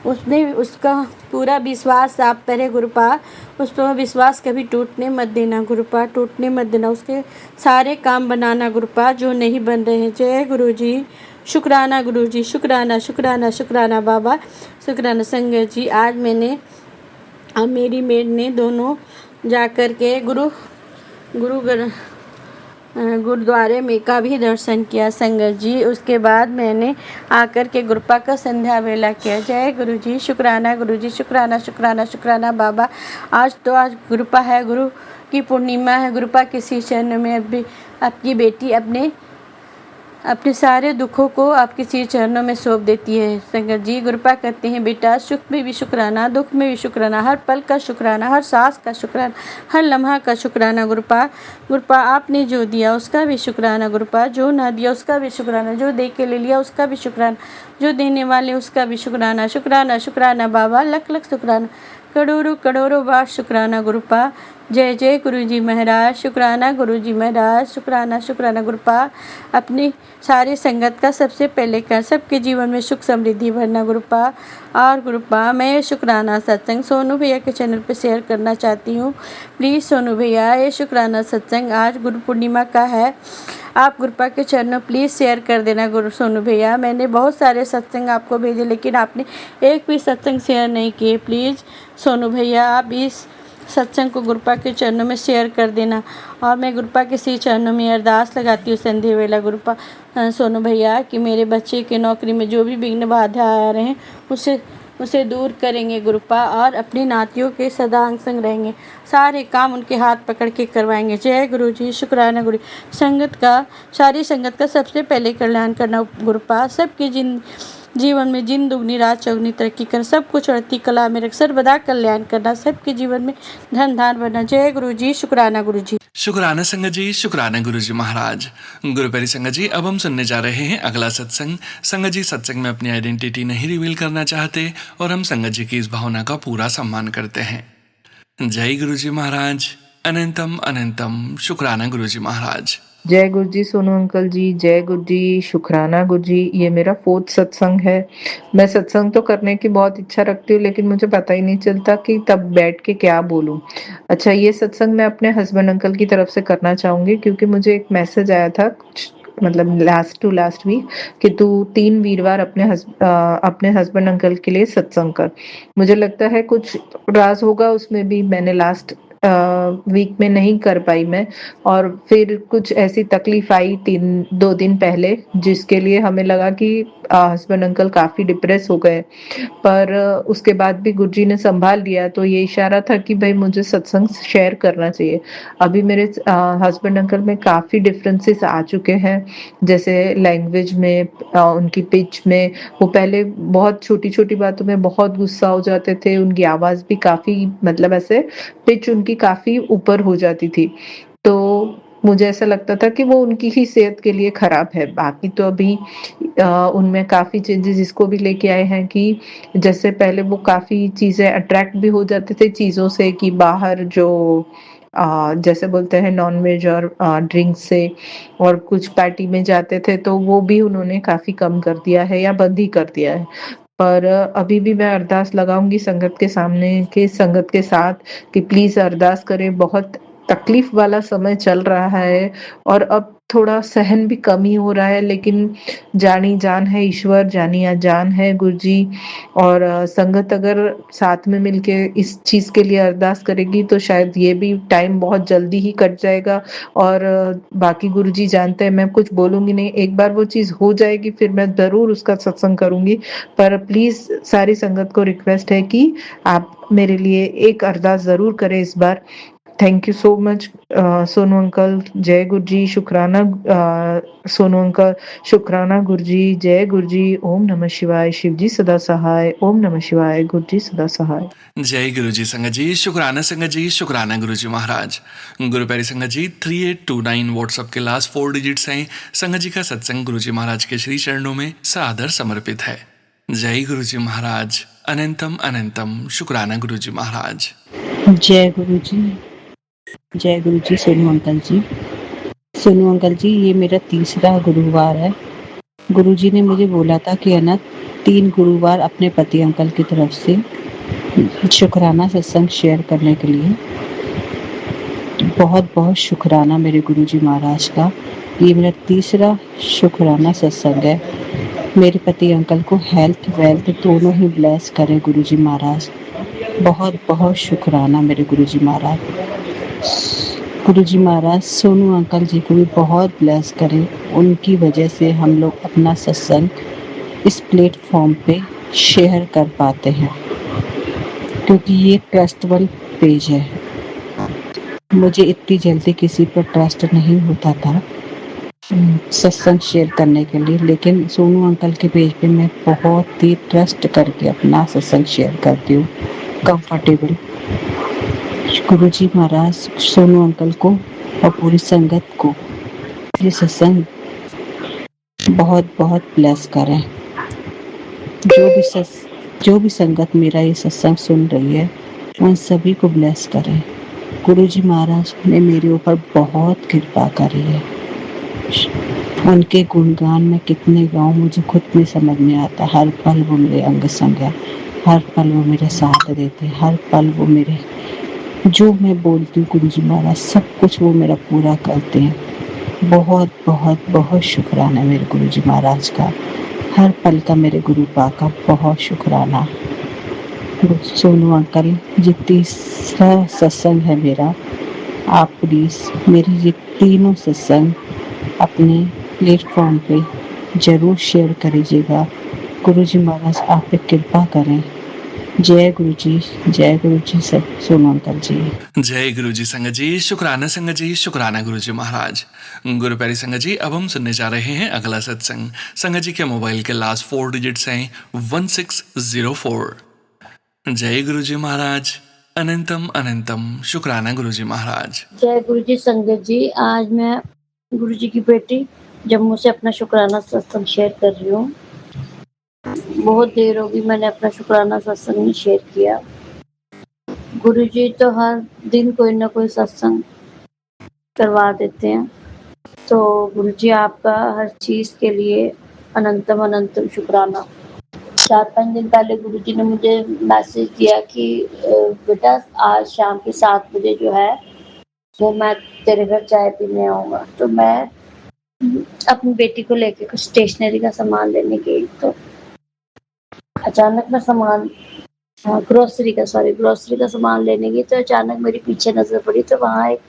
[SPEAKER 6] उसका पूरा विश्वास आप पर है गुरुपा, उस पर विश्वास कभी टूटने मत देना गुरुपा, टूटने मत देना। उसके सारे काम बनाना गुरुपा जो नहीं बन रहे हैं। जय गुरु जी, शुक्राना गुरु जी, शुक्राना शुक्राना शुक्राना बाबा, शुक्राना संगत जी। आज मैंने और मेरी मेड ने दोनों जा कर के गुरुद्वारे में का भी दर्शन किया संगत जी। उसके बाद मैंने आकर के गुरुपा का संध्या वेला किया। जय गुरु जी, शुक्राना गुरु जी, शुक्राना शुक्राना शुक्राना बाबा। आज गुरुपा है, गुरु की पूर्णिमा है। गुरुपा के श्री चरणों में अभी आपकी बेटी अपने सारे दुखों को आपके श्री चरणों में सौंप देती है संगत जी। गुरुपा कहते हैं बेटा सुख में भी शुक्राना, दुख में भी शुक्राना, हर पल का शुक्राना, हर सांस का शुक्राना, हर लम्हा का शुक्राना गुरुपा आपने जो दिया उसका भी शुक्राना गुरुपा, जो ना दिया उसका भी शुक्राना, जो दे के ले लिया उसका भी शुक्राना, जो देने वाले उसका भी शुक्राना। शुक्राना शुक्राना बाबा, लख लख शुक्राना, करोड़ों बार शुक्राना गुरुपा। जय जय गुरु जी महाराज, शुक्राना गुरु जी महाराज, शुक्राना शुक्राना गुरुपा। अपनी सारी संगत का सबसे पहले कर सबके जीवन में सुख समृद्धि भरना गुरुपा। और गुरुपा मैं शुक्राना सत्संग सोनू भैया के चैनल पे शेयर करना चाहती हूँ। प्लीज़ सोनू भैया, ये शुक्राना सत्संग आज गुरु पूर्णिमा का है, आप गुरुपा के चरणों प्लीज़ शेयर कर देना गुरु सोनू भैया। मैंने बहुत सारे सत्संग आपको भेजे लेकिन आपने एक भी सत्संग शेयर नहीं किए। प्लीज़ सोनू भैया आप इस सत्संग को गुरुपा के चरणों में शेयर कर देना। और मैं गुरुपा के श्री चरणों में अरदास लगाती हूँ संध्या वेला गुरुपा सोनू भैया कि मेरे बच्चे की नौकरी में जो भी विघ्न बाधा आ रहे हैं उसे दूर करेंगे गुरुपा और अपनी नातियों के सदा अंग संग रहेंगे, सारे काम उनके हाथ पकड़ के करवाएंगे। जय गुरु जी, शुक्राना गुरु। सारी संगत का सबसे पहले कल्याण करना गुरुपा, सबके जीवन में जिन दुगनी रात चौगनी तरक्की कर, सब कुछ चढ़ती कला में रख, सर्वदा कल्याण करना, सबके जीवन में धन धान बनना। जय गुरु जी, शुक्राना गुरु जी।
[SPEAKER 1] शुक्राना संगत जी, शुक्राना गुरु जी महाराज। गुरुपरी संगत जी, अब हम सुनने जा रहे हैं अगला सत्संग। संगत जी सत्संग में अपनी आइडेंटिटी नहीं रिवील करना चाहते और हम संगत जी की इस भावना का पूरा सम्मान करते हैं। जय गुरु जी महाराज, अनंतम अनंतम शुक्राना गुरु जी महाराज।
[SPEAKER 7] जय गुरु जी सोनू अंकल जी, जय गुरु जी, शुक्राना गुरु जी। ये मेरा 4th सत्संग है। मैं सत्संग तो करने की बहुत इच्छा रखती हूँ लेकिन मुझे पता ही नहीं चलता कि तब बैठ के क्या बोलूँ। अच्छा, ये सत्संग मैं अपने हस्बैंड अंकल की तरफ से करना चाहूँगी क्योंकि मुझे एक मैसेज आया था मतलब लास्ट वीक कि तू 3 वीरवार अपने हस्बैंड अंकल के लिए सत्संग कर। मुझे लगता है कुछ राज होगा उसमें भी। मैंने लास्ट वीक में नहीं कर पाई मैं, और फिर कुछ ऐसी तकलीफ आई 2 दिन पहले, जिसके लिए हमें लगा कि हस्बैंड अंकल काफ़ी डिप्रेस हो गए। पर उसके बाद भी गुरुजी ने संभाल लिया, तो ये इशारा था कि भाई मुझे सत्संग शेयर करना चाहिए। अभी मेरे हस्बैंड अंकल में काफ़ी डिफरेंसेस आ चुके हैं, जैसे लैंग्वेज में, उनकी पिच में। वो पहले बहुत छोटी-छोटी बातों में बहुत गुस्सा हो जाते थे, उनकी आवाज़ भी काफ़ी, मतलब ऐसे पिच उनकी काफ़ी ऊपर हो जाती थी। तो मुझे ऐसा लगता था कि वो उनकी ही सेहत के लिए खराब है। बाकी तो अभी उनमें काफ़ी चेंजेस इसको भी लेके आए हैं कि जैसे पहले वो काफ़ी चीज़ें अट्रैक्ट भी हो जाते थे चीज़ों से, कि बाहर जो जैसे बोलते हैं नॉन-वेज और ड्रिंक्स से, और कुछ पार्टी में जाते थे तो वो भी उन्होंने काफ़ी कम कर दिया है या बंद ही कर दिया है। पर अभी भी मैं अरदास लगाऊँगी संगत के सामने, कि संगत के साथ, कि प्लीज़ अरदास करें। बहुत तकलीफ वाला समय चल रहा है, और अब थोड़ा सहन भी कम ही हो रहा है, लेकिन जानी जान है ईश्वर, जानी अनजान है गुरुजी, और संगत अगर साथ में मिलके इस चीज़ के लिए अरदास करेगी तो शायद ये भी टाइम बहुत जल्दी ही कट जाएगा। और बाकी गुरुजी जानते हैं, मैं कुछ बोलूँगी नहीं, एक बार वो चीज़ हो जाएगी फिर मैं ज़रूर उसका सत्संग करूँगी। पर प्लीज़ सारी संगत को रिक्वेस्ट है कि आप मेरे लिए एक अरदास ज़रूर करें इस बार। Thank you so much Sonu uncle, जय गुरुजी, शुक्राना सोनू अंकल, शुक्राना गुरुजी, जय गुरुजी, ओम नमः शिवाय, शिव जी सदा सहाय, ओम नमः शिवाय, गुरुजी सदा सहाय।
[SPEAKER 1] जय गुरु जी संगत जी, शुक्राना संगत जी, शुक्राना गुरु जी महाराज। गुरु प्यारी संगत जी, 3829 व्हाट्सअप के लास्ट 4 डिजिट्स हैं। संगत जी का सत्संग गुरु जी महाराज के श्री चरणों में सादर समर्पित है। जय गुरु जी महाराज, अनंतम अनंतम, शुक्राना गुरु जी महाराज।
[SPEAKER 8] जय गुरु जी, जय गुरु जी। सोनू अंकल जी, सोनू अंकल जी, ये मेरा तीसरा गुरुवार है। गुरु जी ने मुझे बोला था कि है ना 3 गुरुवार अपने पति अंकल की तरफ से शुक्राना सत्संग शेयर करने के लिए। बहुत बहुत शुक्राना मेरे गुरु जी महाराज का। ये मेरा तीसरा शुक्राना सत्संग है। मेरे पति अंकल को हेल्थ वेल्थ दोनों ही ब्लेस करें गुरु जी महाराज। बहुत बहुत शुक्राना मेरे गुरु जी महाराज। गुरु जी महाराज सोनू अंकल जी को भी बहुत ब्लेस करें। उनकी वजह से हम लोग अपना सत्संग इस प्लेटफॉर्म पे शेयर कर पाते हैं, क्योंकि ये ट्रस्टेबल पेज है। मुझे इतनी जल्दी किसी पर ट्रस्ट नहीं होता था सत्संग शेयर करने के लिए, लेकिन सोनू अंकल के पेज पे मैं बहुत ही ट्रस्ट करके अपना सत्संग शेयर करती हूँ, कंफर्टेबल। गुरु जी महाराज सोनू अंकल को और पूरी संगत को ये सत्संग बहुत बहुत ब्लेस करें। जो भी संगत मेरा ये सत्संग सुन रही है, उन सभी को ब्लेस करें। गुरु जी महाराज ने मेरे ऊपर बहुत कृपा करी है। उनके गुणगान में कितने गाऊं मुझे खुद नहीं समझ में आता। हर पल वो मेरे अंग संग है, हर पल वो मेरे साथ देते, हर पल वो मेरे जो मैं बोलती हूँ गुरु जी महाराज सब कुछ वो मेरा पूरा करते हैं। बहुत बहुत बहुत शुक्राना मेरे गुरु जी महाराज का। हर पल का मेरे गुरु पा का बहुत शुक्राना। सोनू अंकल, ये तीसरा सत्संग है मेरा। आप प्लीज़ मेरे ये तीनों सत्संग अपने प्लेटफॉर्म पे ज़रूर शेयर करिएगा। गुरु जी महाराज आप पे कृपा करें। जय गुरु जी सब सोनू अंकल जी।
[SPEAKER 1] जय गुरु जी संगत जी, शुक्राना संगत जी, शुक्राना गुरु जी महाराज। गुरु प्यारी संगत जी, अब हम सुनने जा रहे हैं अगला सत्संग। संगत जी के मोबाइल के लास्ट 4 डिजिट्स हैं 1604। जय गुरु जी महाराज, अनंतम अनंतम, शुक्राना गुरु जी महाराज।
[SPEAKER 9] जय गुरु जी संगत जी, आज मैं गुरु जी की बेटी जम्मू से अपना शुक्राना सत्संग शेयर कर रही हूँ। बहुत देर होगी मैंने अपना शुक्राना सत्संग नहीं शेयर किया। गुरु जी तो हर दिन कोई ना कोई सत्संग करवा देते हैं, तो गुरु जी आपका हर चीज़ के लिए अनंतम अनंतम शुक्राना। 4-5 दिन पहले गुरु जी ने मुझे मैसेज दिया कि बेटा आज शाम के 7 बजे जो है वो मैं तेरे घर चाय पीने आऊँगा। तो मैं अपनी बेटी को लेके कुछ स्टेशनरी का सामान लेने गई, तो अचानक मैं सामान हाँ, ग्रोसरी का सामान लेने गई तो अचानक मेरी पीछे नज़र पड़ी तो वहाँ एक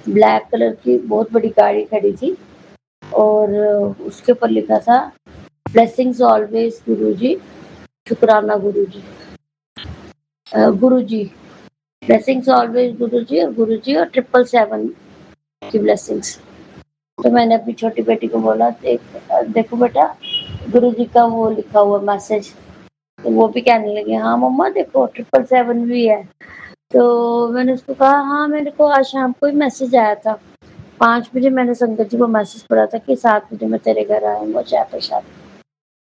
[SPEAKER 9] ब्लैक कलर की बहुत बड़ी गाड़ी खड़ी थी और उसके ऊपर लिखा था ब्लेसिंग्स ऑलवेज गुरुजी, शुक्राना गुरुजी। गुरुजी, ब्लेसिंग्स ऑलवेज गुरुजी और 777 की ब्लेसिंग्स। तो मैंने अपनी छोटी बेटी को बोला देखो बेटा गुरुजी का वो लिखा हुआ मैसेज। तो वो भी कहने लगी हाँ मम्मा देखो 777 भी है। तो मैंने उसको कहा हाँ मेरे को आज शाम को ही मैसेज आया था 5 बजे मैंने संगत जी को मैसेज पढ़ा था कि 7 बजे मैं तेरे घर आऊँगा, चाय प्रसाद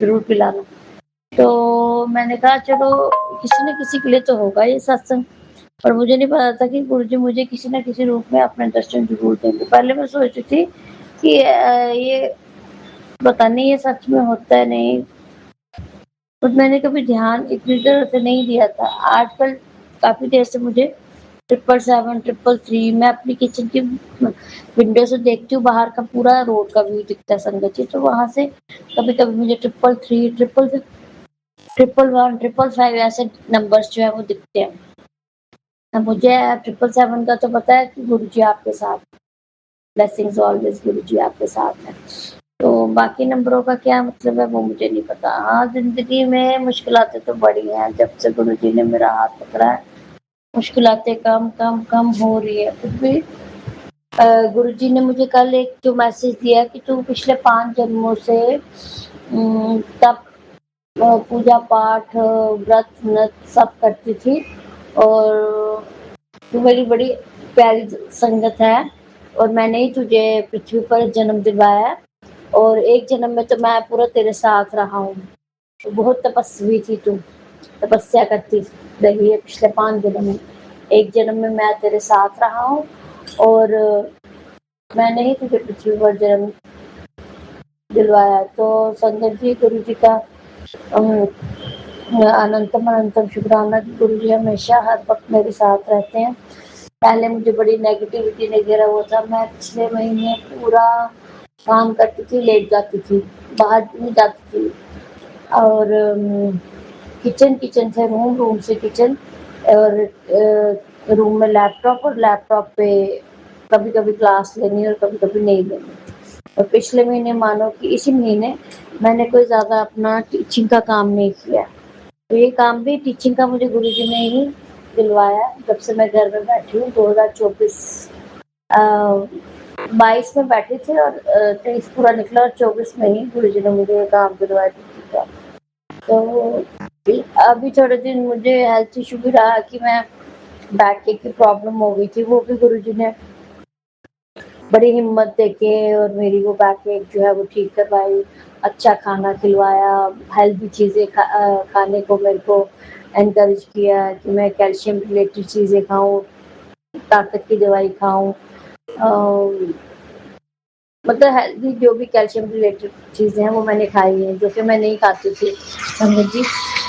[SPEAKER 9] ज़रूर पिलाना। तो मैंने कहा चलो किसी न किसी के लिए तो होगा ये सत्संग, पर मुझे नहीं पता था कि गुरुजी मुझे किसी न किसी रूप में अपने दर्शन ज़रूर देंगे। पहले मैं सोच रही थी कि ये पता नहीं ये सच में होता है नहीं, पर मैंने कभी ध्यान इतनी तरह से नहीं दिया था। आजकल काफ़ी देर से मुझे 777, 333 मैं अपनी किचन की विंडो से देखती हूँ बाहर का पूरा रोड का व्यू दिखता है संगत जी, तो वहाँ से कभी-कभी मुझे 333, 111, 555 ऐसे नंबर्स जो है वो दिखते हैं। अब मुझे 777 का तो पता है कि गुरुजी आपके साथ, ब्लेसिंग्स ऑलवेज गुरुजी आपके साथ है। तो बाकी नंबरों का क्या मतलब है वो मुझे नहीं पता। हाँ, ज़िंदगी में मुश्किलातें तो बड़ी हैं, जब से गुरुजी ने मेरा हाथ पकड़ा है, मुश्किलातें कम हो रही है। फिर भी गुरुजी ने मुझे कल एक जो मैसेज दिया कि तू पिछले 5 जन्मों से तप पूजा पाठ व्रत सब करती थी और तू मेरी बड़ी प्यारी संगत है और मैंने ही तुझे पृथ्वी पर जन्म दिलवाया है और एक जन्म में तो मैं पूरा तेरे साथ रहा हूँ। तो बहुत तपस्वी थी तू, तपस्या करती रही है पिछले 5 जन्म में। एक जन्म में मैं तेरे साथ रहा हूँ और मैंने ही तुझे पृथ्वी पर जन्म दिलवाया। तो संगत जी गुरु जी का अनंतम शुक्राना कि गुरु जी हमेशा हर वक्त मेरे साथ रहते हैं। पहले मुझे बड़ी नेगेटिविटी ने घेरा हुआ था। मैं पिछले महीने पूरा काम करती थी, लेट जाती थी, बाहर नहीं जाती थी और किचन से रूम से किचन और रूम में लैपटॉप और लैपटॉप पे कभी-कभी क्लास लेनी और कभी-कभी नहीं लेनी। और पिछले महीने मानो कि इसी महीने मैंने कोई ज़्यादा अपना टीचिंग का काम नहीं किया। तो ये काम भी टीचिंग का मुझे गुरुजी ने ही दिलवाया जब से मैं घर में बैठी हूँ 2024 22 में बैठी थी और 23 पूरा निकला और 24 में ही गुरुजी ने मुझे ये काम दिलवाया टीचिंग का। तो अभी थोड़े दिन मुझे हेल्थ इशू भी रहा कि मैं बैक की प्रॉब्लम हो गई थी, वो भी गुरुजी ने बड़ी हिम्मत देके और मेरी वो बैक जो है वो ठीक करवाई, अच्छा खाना खिलवाया, हेल्दी चीज़ें खाने को मेरे को एनकरेज किया कि मैं कैल्शियम रिलेटेड चीज़ें खाऊँ, ताकत की दवाई खाऊँ। मतलब हेल्दी जो भी कैल्शियम रिलेटेड चीज़ें हैं वो मैंने खाई हैं, जो कि मैं नहीं खाती थी संगत जी।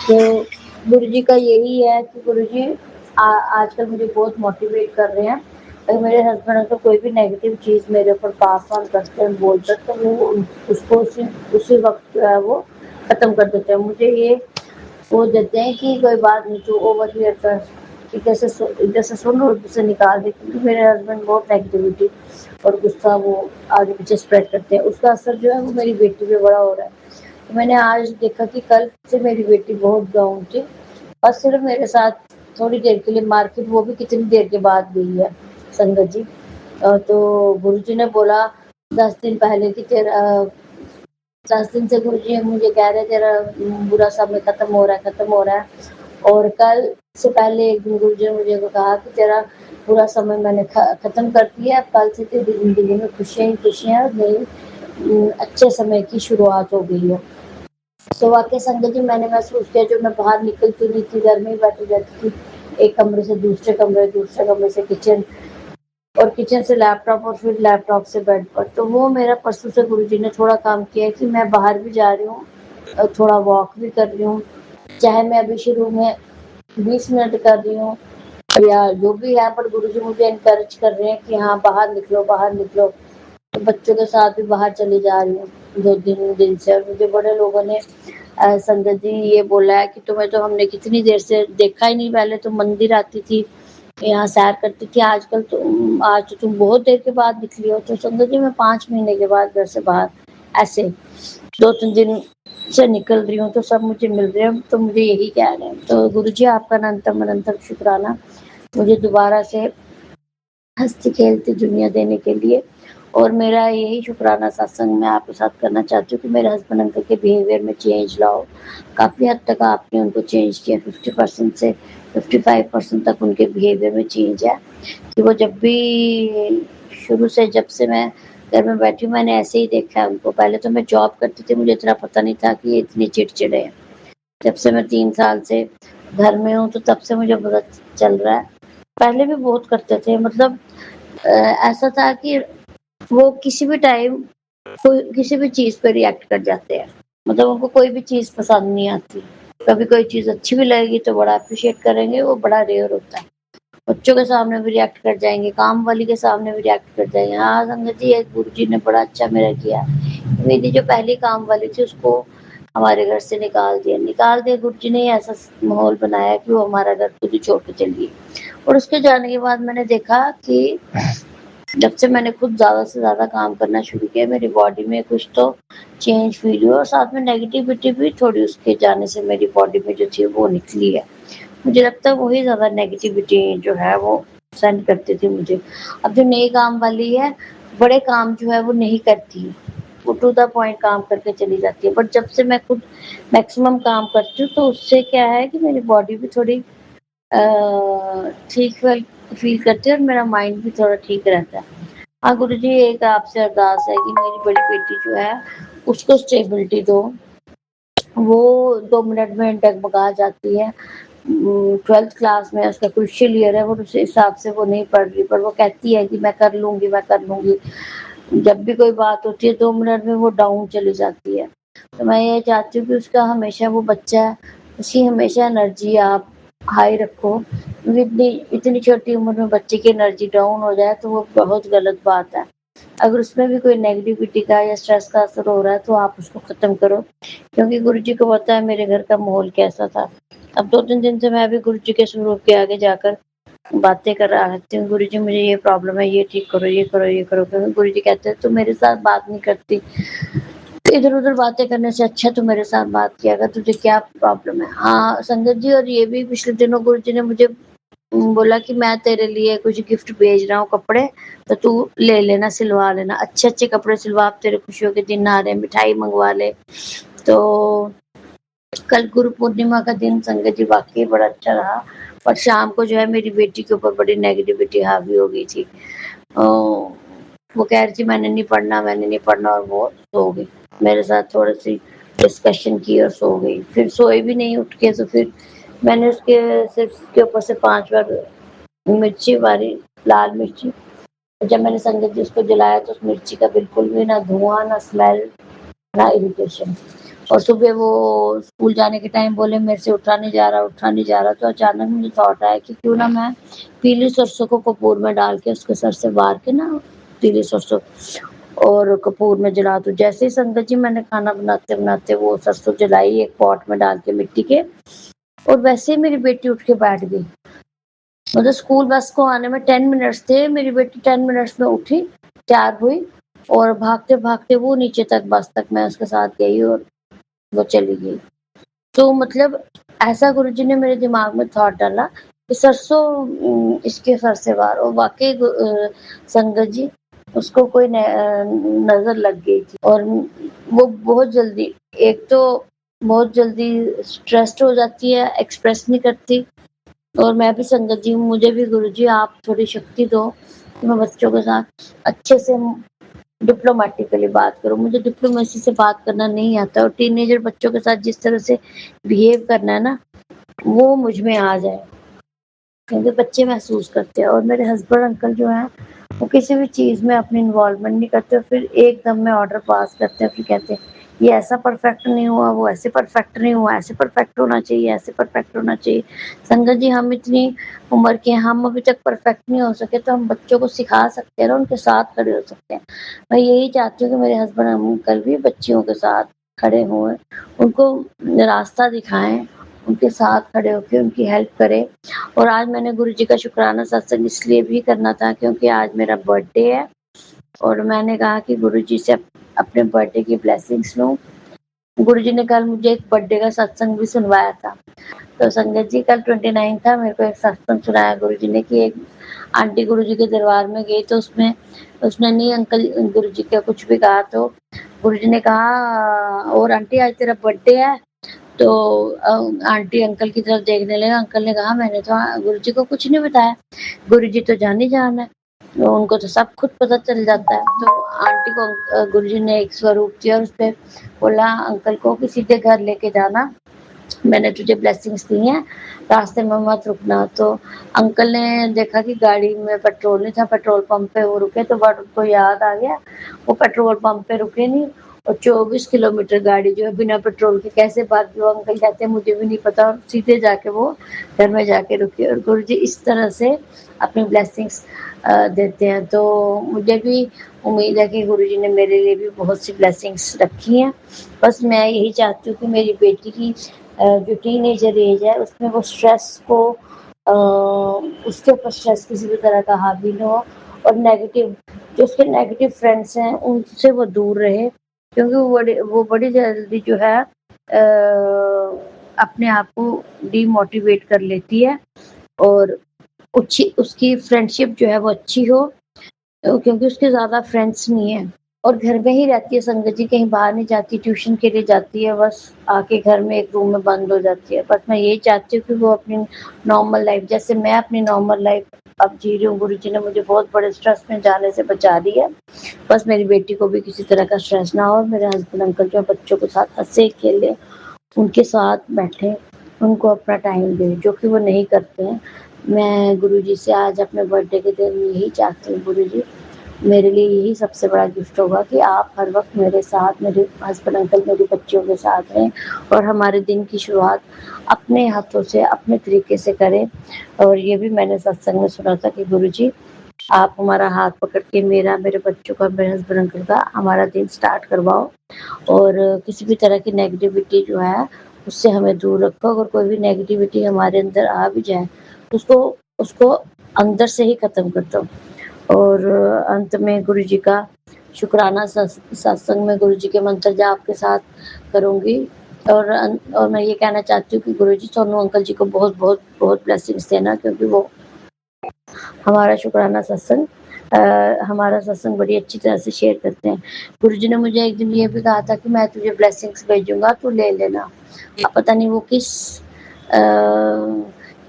[SPEAKER 9] तो गुरुजी का यही है कि गुरुजी आजकल मुझे बहुत मोटिवेट कर रहे हैं। अगर मेरे हस्बैंड अगर कोई भी नेगेटिव चीज़ मेरे ऊपर पास ऑन करते हैं, बोलते हैं, तो वो उसको उसी वक़्त जो है वो ख़त्म कर देते हैं। मुझे ये वो देते हैं कि कोई बात नहीं तू ओवर हियर कर, कि इधर से सुन और उधर से निकाल दे, क्योंकि मेरे हस्बैंड बहुत नेगेटिविटी और गुस्सा वो आगे पीछे स्प्रेड करते हैं। उसका असर जो है वो मेरी बेटी पे बड़ा हो रहा है। तो मैंने आज देखा कि कल से मेरी बेटी बहुत डाउन थी और सिर्फ मेरे साथ थोड़ी देर के लिए मार्केट, वो भी कितनी देर के बाद गई है संगत जी। तो गुरुजी ने बोला 10 दिन पहले कि 10 दिन से गुरुजी मुझे कह रहे तेरा बुरा समय खत्म हो रहा है और कल से पहले एक दिन गुरुजी ने मुझे कहा कि तेरा पूरा समय मैंने खत्म कर दिया, अब कल से तेरी ज़िंदगी में खुशियाँ ही खुशियाँ और नई अच्छे समय की शुरुआत हो गई है। तो वाक़ई संगत जी मैंने महसूस किया जो मैं बाहर निकलती नहीं थी, घर में ही बैठी रहती थी, एक कमरे से दूसरे कमरे से किचन और किचन से लैपटॉप और फिर लैपटॉप से बेड पर। तो वो मेरा परसों से गुरुजी ने थोड़ा काम किया है कि मैं बाहर भी जा रही हूँ और थोड़ा वॉक भी कर रही हूँ। चाहे मैं अभी शुरू में 20 मिनट कर रही हूँ या जो भी है, पर गुरुजी मुझे एनकरेज कर रहे हैं कि हाँ बाहर निकलो, तो बच्चों के साथ भी बाहर चली जा रही हूँ 2-3 दिन से और मुझे बड़े लोगों ने संगत जी ये बोला है कि तुम्हें तो हमने कितनी देर से देखा ही नहीं, पहले तो मंदिर आती थी, यहाँ सैर करती थी, आजकल आज तो तुम बहुत देर के बाद निकली हो। तो संगत जी मैं 5 महीने के बाद घर से बाहर ऐसे 2-3 दिन से निकल रही हूँ, तो सब मुझे मिल रहे हैं, तो मुझे यही कह रहे हैं। तो गुरुजी आपका अनंतम अनंतम शुक्राना मुझे दोबारा से हँसती खेलती दुनिया देने के लिए। और मेरा यही शुक्राना सत्संग मैं आपके साथ करना चाहती हूँ कि मेरे हस्बैंड अंकल के बिहेवियर में चेंज लाओ। काफ़ी हद तक आपने उनको चेंज किया, 50% से 55% तक उनके बिहेवियर में चेंज है कि वो जब भी शुरू से जब से मैं घर में बैठी हूँ मैंने ऐसे ही देखा है उनको। पहले तो मैं जॉब करती थी, मुझे इतना पता नहीं था कि ये इतने चिड़चिड़े हैं। जब से मैं 3 साल से घर में हूँ तो तब से मुझे पता चल रहा है। पहले भी बहुत करते थे, मतलब ऐसा था कि वो किसी भी टाइम कोई किसी भी चीज़ पे रिएक्ट कर जाते हैं। मतलब उनको कोई भी चीज़ पसंद नहीं आती। कभी कोई चीज़ अच्छी भी लगेगी तो बड़ा एप्रिशिएट करेंगे, वो बड़ा रेयर होता है। बच्चों के सामने भी रिएक्ट कर जाएँगे, काम वाली के सामने भी रिएक्ट कर जाएँगे। हाँ, संगत जी एक गुरुजी ने बड़ा अच्छा मेरा किया। मेरी जो पहली काम वाली थी उसको हमारे घर से निकाल दिया गुरुजी ने ही ऐसा माहौल बनाया कि वो हमारा घर खुद ही छोड़ के चली गई। और उसके जाने के बाद मैंने देखा कि जब से मैंने खुद ज़्यादा से ज़्यादा काम करना शुरू किया, मेरी बॉडी में कुछ तो चेंज फ़ील हुआ और साथ में नेगेटिविटी भी थोड़ी उसके जाने से मेरी बॉडी में जो थी वो निकली है। मुझे लगता है वही ज़्यादा नेगेटिविटी जो है वो सेंड करती थी मुझे। अब जो नई काम वाली है, बड़े काम जो है वो नहीं करती है। वो टू द पॉइंट काम करके चली जाती है। बट जब से मैं खुद मैक्सिमम काम करती हूँ तो उससे क्या है कि मेरी बॉडी भी थोड़ी ठीक फ़ील करती है और मेरा माइंड भी थोड़ा ठीक रहता है। हाँ, गुरुजी एक आपसे अरदास है कि मेरी बड़ी बेटी जो है उसको स्टेबिलिटी दो। वो 2 मिनट में डगमगा जाती है। 12th क्लास में उसका क्रूशियल ईयर है, वो उस हिसाब से वो नहीं पढ़ रही, पर वो कहती है कि मैं कर लूँगी, मैं कर लूँगी। जब भी कोई बात होती है 2 मिनट में वो डाउन चली जाती है। तो मैं ये चाहती हूँ कि उसका हमेशा वो बच्चा है, उसकी हमेशा एनर्जी आप हाई रखो। क्योंकि इतनी इतनी छोटी उम्र में बच्चे की एनर्जी डाउन हो जाए तो वो बहुत गलत बात है। अगर उसमें भी कोई नेगेटिविटी का या स्ट्रेस का असर हो रहा है तो आप उसको ख़त्म करो। क्योंकि गुरुजी को पता है मेरे घर का माहौल कैसा था। अब 2-3 दिन से मैं भी गुरुजी के स्वरूप के आगे जाकर बातें कर रहा करती हूँ, गुरुजी मुझे ये प्रॉब्लम है, ये ठीक करो, ये करो, ये करो। क्योंकि गुरुजी कहते हैं तू मेरे साथ बात नहीं करती, तो इधर-उधर बातें करने से अच्छा तू मेरे साथ बात किया कर, तुझे क्या प्रॉब्लम है? हाँ, संगत जी और ये भी पिछले दिनों गुरुजी ने मुझे बोला कि मैं तेरे लिए कुछ गिफ्ट भेज रहा हूँ कपड़े, तो तू ले लेना, सिलवा लेना। अच्छे-अच्छे कपड़े सिलवा, अब तेरे खुशियों के दिन आ रहे हैं, मिठाई मँगवा ले। तो कल गुरु पूर्णिमा का दिन संगत जी वाक़ई बड़ा अच्छा रहा, पर शाम को जो है मेरी बेटी के ऊपर बड़ी नेगेटिविटी हावी हो गई थी। वो कह रही थी मैंने नहीं पढ़ना और वो सो गई। मेरे साथ थोड़ी-सी डिस्कशन की और सो गई। फिर सोई भी नहीं उठ के, तो फिर मैंने उसके सिर के ऊपर से 5 बार मिर्ची मारी, लाल मिर्ची। जब मैंने संगत जी उसको जलाया तो उस मिर्ची का बिल्कुल भी ना धुआँ, ना स्मेल, ना इरिटेशन। और सुबह वो स्कूल जाने के टाइम बोले मेरे से उठा नहीं जा रहा, तो अचानक मुझे थॉट आया कि क्यों ना मैं पीली सरसों को कपूर में डाल के उसके सर से वार के ना पीली सरसों और कपूर में जला दूँ। जैसे ही संगत जी मैंने खाना बनाते-बनाते वो सरसों जलाई एक पॉट में डाल के मिट्टी के, और वैसे ही मेरी बेटी उठ के बैठ गई। मतलब स्कूल बस को आने में 10 मिनट्स थे, मेरी बेटी 10 मिनट्स में उठी, तैयार हुई और भागते-भागते वो नीचे तक बस तक मैं उसके साथ गई और वो चली गई। तो मतलब ऐसा गुरुजी ने मेरे दिमाग में थॉट डाला कि सरसों इसके सर से वार, और वाक़ई संगत जी उसको कोई नज़र लग गई थी। और वो बहुत जल्दी, एक तो बहुत जल्दी स्ट्रेस्ड हो जाती है, एक्सप्रेस नहीं करती। और मैं भी संगत जी हूँ, मुझे भी गुरुजी आप थोड़ी शक्ति दो कि मैं बच्चों के साथ अच्छे से डिप्लोमैटिकली बात करूँ। मुझे डिप्लोमेसी से बात करना नहीं आता, और टीनेजर बच्चों के साथ जिस तरह से बिहेव करना है ना, वो मुझ में आ जाए, क्योंकि बच्चे महसूस करते हैं। और मेरे हस्बैंड अंकल जो हैं, वो किसी भी चीज़ में अपनी इन्वॉल्वमेंट नहीं करते और फिर एकदम में ऑर्डर पास करते हैं, फिर कहते हैं ये ऐसा परफेक्ट नहीं हुआ, वो ऐसे परफेक्ट नहीं हुआ, ऐसे परफेक्ट होना चाहिए, ऐसे परफेक्ट होना चाहिए। संगत जी, हम इतनी उम्र के हैं, हम अभी तक परफेक्ट नहीं हो सके, तो हम बच्चों को सिखा सकते हैं ना, उनके साथ खड़े हो सकते हैं। मैं यही चाहती हूँ कि मेरे हस्बैंड अंकल भी बच्चियों के साथ खड़े हों, उनको रास्ता दिखाएँ, उनके साथ खड़े होके उनकी हेल्प करें। और आज मैंने गुरुजी का शुक्राना सत्संग इसलिए भी करना था क्योंकि आज मेरा बर्थडे है और मैंने कहा कि गुरुजी से अपने बर्थडे की ब्लेसिंग्स लूँ। गुरुजी ने कल मुझे एक बर्थडे का सत्संग भी सुनवाया था। तो संगत जी, कल 29 था, मेरे को एक सत्संग सुनाया गुरुजी ने कि एक आंटी गुरुजी के दरबार में गई, तो उसने नहीं अंकल गुरुजी का कुछ भी कहा, तो गुरुजी ने कहा, और आंटी आज तेरा बर्थडे है? तो आंटी अंकल की तरफ देखने लगे। अंकल ने कहा, मैंने तो गुरुजी को कुछ नहीं बताया, गुरुजी तो जान ही जान है, उनको तो सब खुद पता चल जाता है। तो आंटी को गुरुजी ने एक स्वरूप दिया और उसपे बोला अंकल को कि सीधे घर लेके जाना, मैंने तुझे ब्लेसिंग्स दी हैं, रास्ते में मत रुकना। तो अंकल ने देखा कि गाड़ी में पेट्रोल नहीं था, पेट्रोल पंप पे वो रुके, तो बट उनको याद आ गया, वो पेट्रोल पंप पे रुके नहीं और 24 किलोमीटर गाड़ी जो है बिना पेट्रोल के कैसे भागी। वो अंकल कहते हैं मुझे भी नहीं पता, और सीधे जाके वो घर में जाके रुके। और गुरुजी इस तरह से अपनी ब्लेसिंग्स देते हैं। तो मुझे भी उम्मीद है कि गुरुजी ने मेरे लिए भी बहुत सी ब्लेसिंग्स रखी हैं। बस मैं यही चाहती हूँ कि मेरी बेटी की जो टीनेजर एज है उसमें वो स्ट्रेस को उसके ऊपर स्ट्रेस किसी भी तरह का हावी न हो, और नेगेटिव जो उसके नेगेटिव फ्रेंड्स हैं उनसे वो दूर रहे, क्योंकि वो बड़ी जल्दी जो है अपने आप को डीमोटिवेट कर लेती है। और उसकी फ्रेंडशिप जो है वो अच्छी हो, क्योंकि उसके ज़्यादा फ्रेंड्स नहीं है और घर में ही रहती है संगत जी, कहीं बाहर नहीं जाती, ट्यूशन के लिए जाती है, बस आके घर में एक रूम में बंद हो जाती है। बस मैं यही चाहती हूँ कि वो अपनी नॉर्मल लाइफ, जैसे मैं अपनी नॉर्मल लाइफ अब जी रही हूँ, गुरुजी ने मुझे बहुत बड़े स्ट्रेस में जाने से बचा दिया। बस मेरी बेटी को भी किसी तरह का स्ट्रेस ना हो, मेरे हस्बैंड अंकल जो बच्चों के साथ हंसे खेले, उनके साथ बैठे, उनको अपना टाइम दें, जो कि वो नहीं करते हैं। मैं गुरुजी से आज अपने बर्थडे के दिन यही चाहती हूँ, गुरुजी मेरे लिए यही सबसे बड़ा गिफ्ट होगा कि आप हर वक्त मेरे साथ, मेरे हस्बैंड अंकल मेरी बच्चियों के साथ रहें और हमारे दिन की शुरुआत अपने हाथों से अपने तरीके से करें। और ये भी मैंने सत्संग में सुना था कि गुरुजी आप हमारा हाथ पकड़ के मेरा, मेरे बच्चों का, मेरे हस्बैंड अंकल का हमारा दिन स्टार्ट करवाओ, और किसी भी तरह की नेगेटिविटी जो है उससे हमें दूर रखो। अगर कोई भी नेगेटिविटी हमारे अंदर आ भी जाए तो उसको अंदर से ही ख़त्म कर दो। और अंत में गुरुजी का शुक्राना सत्संग में गुरुजी के मंत्र जाप के साथ करूँगी। और मैं ये कहना चाहती हूँ कि गुरुजी सोनू अंकल जी को बहुत बहुत बहुत ब्लेसिंग्स देना, क्योंकि वो हमारा शुक्राना सत्संग हमारा सत्संग बड़ी अच्छी तरह से शेयर करते हैं। गुरुजी ने मुझे एक दिन ये भी कहा था कि मैं तुझे ब्लेसिंग्स भेजूँगा, तू ले लेना। अब पता नहीं वो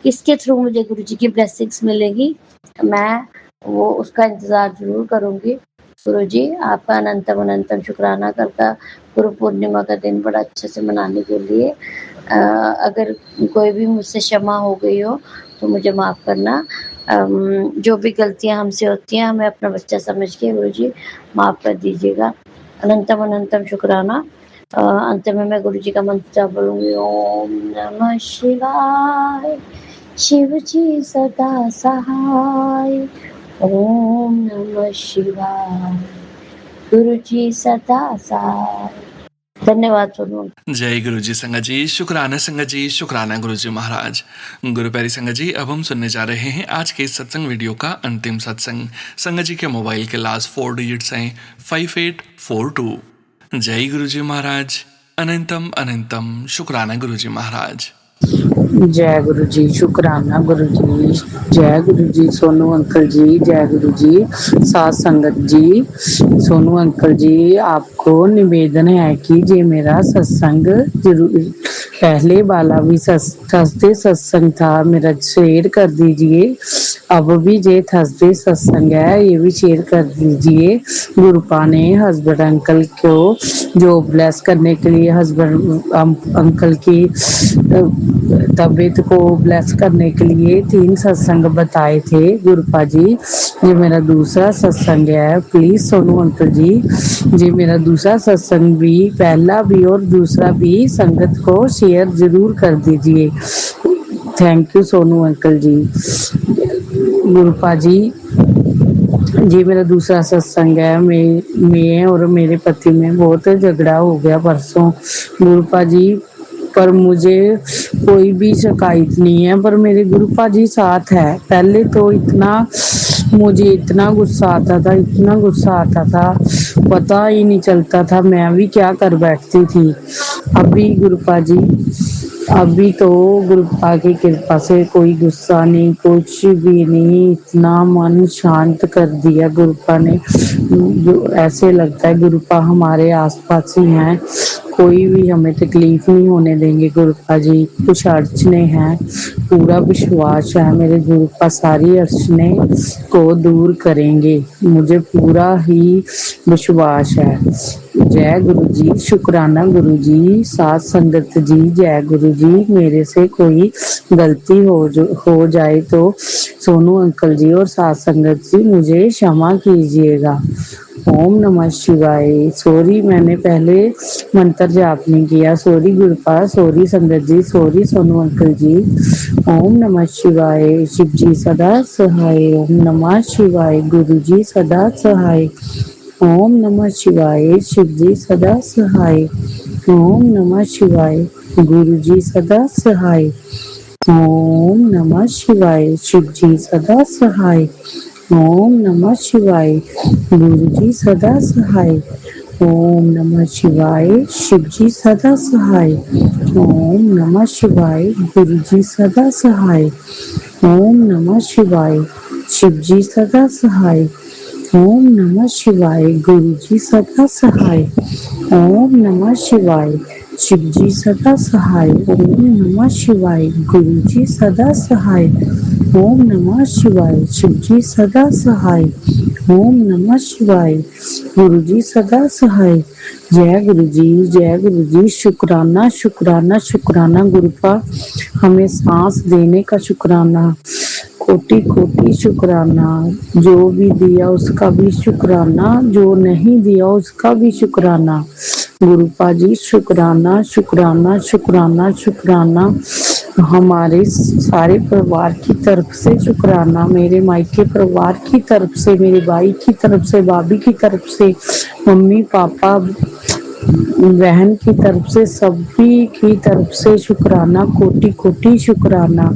[SPEAKER 9] किसके थ्रू मुझे गुरुजी की ब्लेसिंग्स मिलेगी, मैं वो उसका इंतज़ार ज़रूर करूँगी। गुरुजी आपका अनंतम अनंतम शुक्राना करता गुरु पूर्णिमा का दिन बड़ा अच्छे से मनाने के लिए। अगर कोई भी मुझसे क्षमा हो गई हो तो मुझे माफ़ करना। जो भी गलतियाँ हमसे होती हैं हमें अपना बच्चा समझ के गुरुजी माफ़ कर दीजिएगा। अनंतम अनंतम शुक्राना। अंत में मैं गुरुजी का मंत्र बोलूँगी, ओम नमः शिवाय, शिव जी सदा सहाय। ओम नमः शिवाय, गुरुजी सदा सहाय। धन्यवाद सोनू।
[SPEAKER 1] जय गुरु जी संगत जी, शुक्राना संगत जी, शुक्राना गुरु जी महाराज। गुरु प्यारी संगत जी, अब हम सुनने जा रहे हैं आज के सत्संग वीडियो का अंतिम सत्संग। संगत जी के मोबाइल के लास्ट 4 डिजिट्स हैं 5842। जय गुरु जी महाराज। अनंतम अनंतम शुक्राना गुरु जी महाराज।
[SPEAKER 8] जय गुरु जी, शुक्राना गुरु जी, जय गुरु जी, सोनू अंकल जी, जय गुरु जी, साथ संगत जी। सोनू अंकल जी, आपको निवेदन है कि ये मेरा सत्संग जरूर, पहले वाला भी थर्सडे सत्संग था, मेरा शेयर कर दीजिए। अब भी ये थर्सडे सत्संग है, ये भी शेयर कर दीजिए। गुरुपा ने हस्बैंड अंकल को जो ब्लेस करने के लिए हस्बैंड अंकल की तबीयत को ब्लेस करने के लिए 3 सत्संग बताए थे गुरुपा जी। ये मेरा दूसरा सत्संग है, प्लीज़ सोनू अंकल जी, ये मेरा दूसरा सत्संग भी, पहला भी और दूसरा भी संगत को शेयर ज़रूर कर दीजिए। थैंक यू सोनू अंकल जी। गुरुपा जी, ये मेरा दूसरा सत्संग है। मैं और मेरे पति में बहुत झगड़ा हो गया परसों गुरुपा जी, पर मुझे कोई भी शिकायत नहीं है, पर मेरे गुरुपा जी साथ है। पहले तो मुझे इतना गुस्सा आता था, इतना गुस्सा आता था, पता ही नहीं चलता था मैं भी क्या कर बैठती थी। अभी गुरुपा जी, अभी तो गुरुपा की कृपा से कोई गुस्सा नहीं, कुछ भी नहीं, इतना मन शांत कर दिया गुरुपा ने। जो ऐसे लगता है गुरुपा हमारे आसपास ही हैं, कोई भी हमें तकलीफ नहीं होने देंगे गुरुपा जी। कुछ अड़चने हैं, पूरा विश्वास है मेरे गुरुपा सारी अड़चने को दूर करेंगे, मुझे पूरा ही विश्वास है। जय गुरु जी, शुक्राना गुरु जी, साथ संगत जी, जय गुरु जी। मेरे से कोई गलती हो जाए तो सोनू अंकल जी और साथ संगत जी मुझे क्षमा कीजिएगा। ओम नमः शिवाय। सॉरी, मैंने पहले मंत्र जाप नहीं किया, सॉरी गुरुपा, सॉरी संगत जी, सॉरी सोनू अंकल जी। ओम नमः शिवाय। शिव जी सदा सहाय। ओम नमः शिवाय। गुरु जी सदा सहाय। ओम नमः शिवाय। शिव जी सदा सहाय। ओम नमः शिवाय। गुरु जी सदा सहाय। ओम नमः शिवाय। शिव जी सदा सहाय। ओम नमः शिवाय। गुरु जी सदा सहाय। ओम नमः शिवाय। शिव जी सदा सहाय। ओम नमः शिवाय। गुरु जी सदा सहाय। ओम नमः शिवाय। शिव जी सदा सहाय। ओम नमः शिवाय। गुरु जी सदा सहाय। ओम नमः शिवाय। शिव जी सदा सहाय। ओम नमः शिवाय। गुरु जी सदा सहाय। ओम नमः शिवाय। शिव जी सदा सहाय। ओम नमः शिवाय। गुरु जी सदा सहाय। जय गुरु जी, जय गुरु जी। शुक्राना शुक्राना शुक्राना गुरुपा, हमें सांस देने का शुक्राना, कोटि कोटि शुक्राना। जो भी दिया उसका भी शुक्राना, जो नहीं दिया उसका भी शुक्राना। गुरुपा जी शुक्राना शुक्राना शुक्राना शुक्राना। हमारे सारे परिवार की तरफ से शुक्राना, मेरे मायके परिवार की तरफ से, मेरे भाई की तरफ से, भाभी की तरफ से, मम्मी पापा बहन की तरफ से, सभी की तरफ से शुक्राना, कोटि कोटि शुक्राना।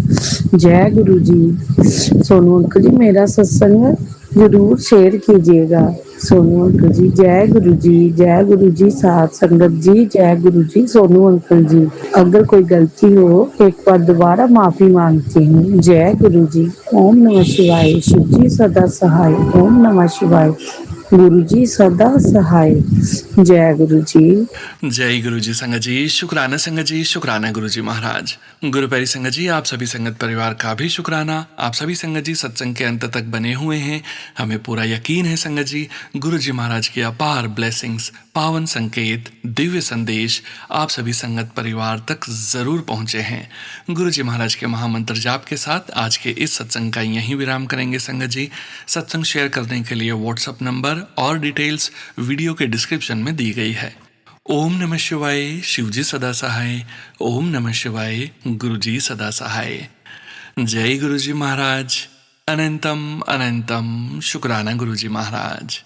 [SPEAKER 8] जय गुरु जी। सोनू अंकल जी, मेरा सत्संग जरूर शेयर कीजिएगा। सोनू अंकल जी, जय गुरु जी, जय गुरु जी। साथ संगत जी, जय गुरु जी। सोनू अंकल जी, अगर कोई गलती हो एक बार दोबारा माफी मांगती हूँ। जय गुरु जी। ओम नमः शिवाय। शिव जी सदा सहाय। ओम नमः शिवाय। गुरु जी सदा सहाय। जय गुरु जी।
[SPEAKER 1] जय गुरु जी संगत जी, शुक्राना संगत जी, शुक्राना गुरु जी महाराज। गुरु प्यारी संगत जी, आप सभी संगत परिवार का भी शुक्राना। आप सभी संगत जी सत्संग के अंत तक बने हुए हैं। हमें पूरा यकीन है संगत जी, गुरु जी महाराज की अपार ब्लेसिंग्स, पावन संकेत, दिव्य संदेश आप सभी संगत परिवार तक जरूर पहुंचे हैं। गुरु जी महाराज के महामंत्र जाप के साथ आज के इस सत्संग का यहीं विराम करेंगे संगत जी। सत्संग शेयर करने के लिए व्हाट्सएप नंबर और डिटेल्स वीडियो के डिस्क्रिप्शन में दी गई है। ओम नमः शिवाय। शिव जी सदा सहाय। ओम नमः शिवाय। गुरु जी सदा सहाय। जय गुरु जी महाराज। अनंतम अनंतम शुक्राना गुरु जी महाराज।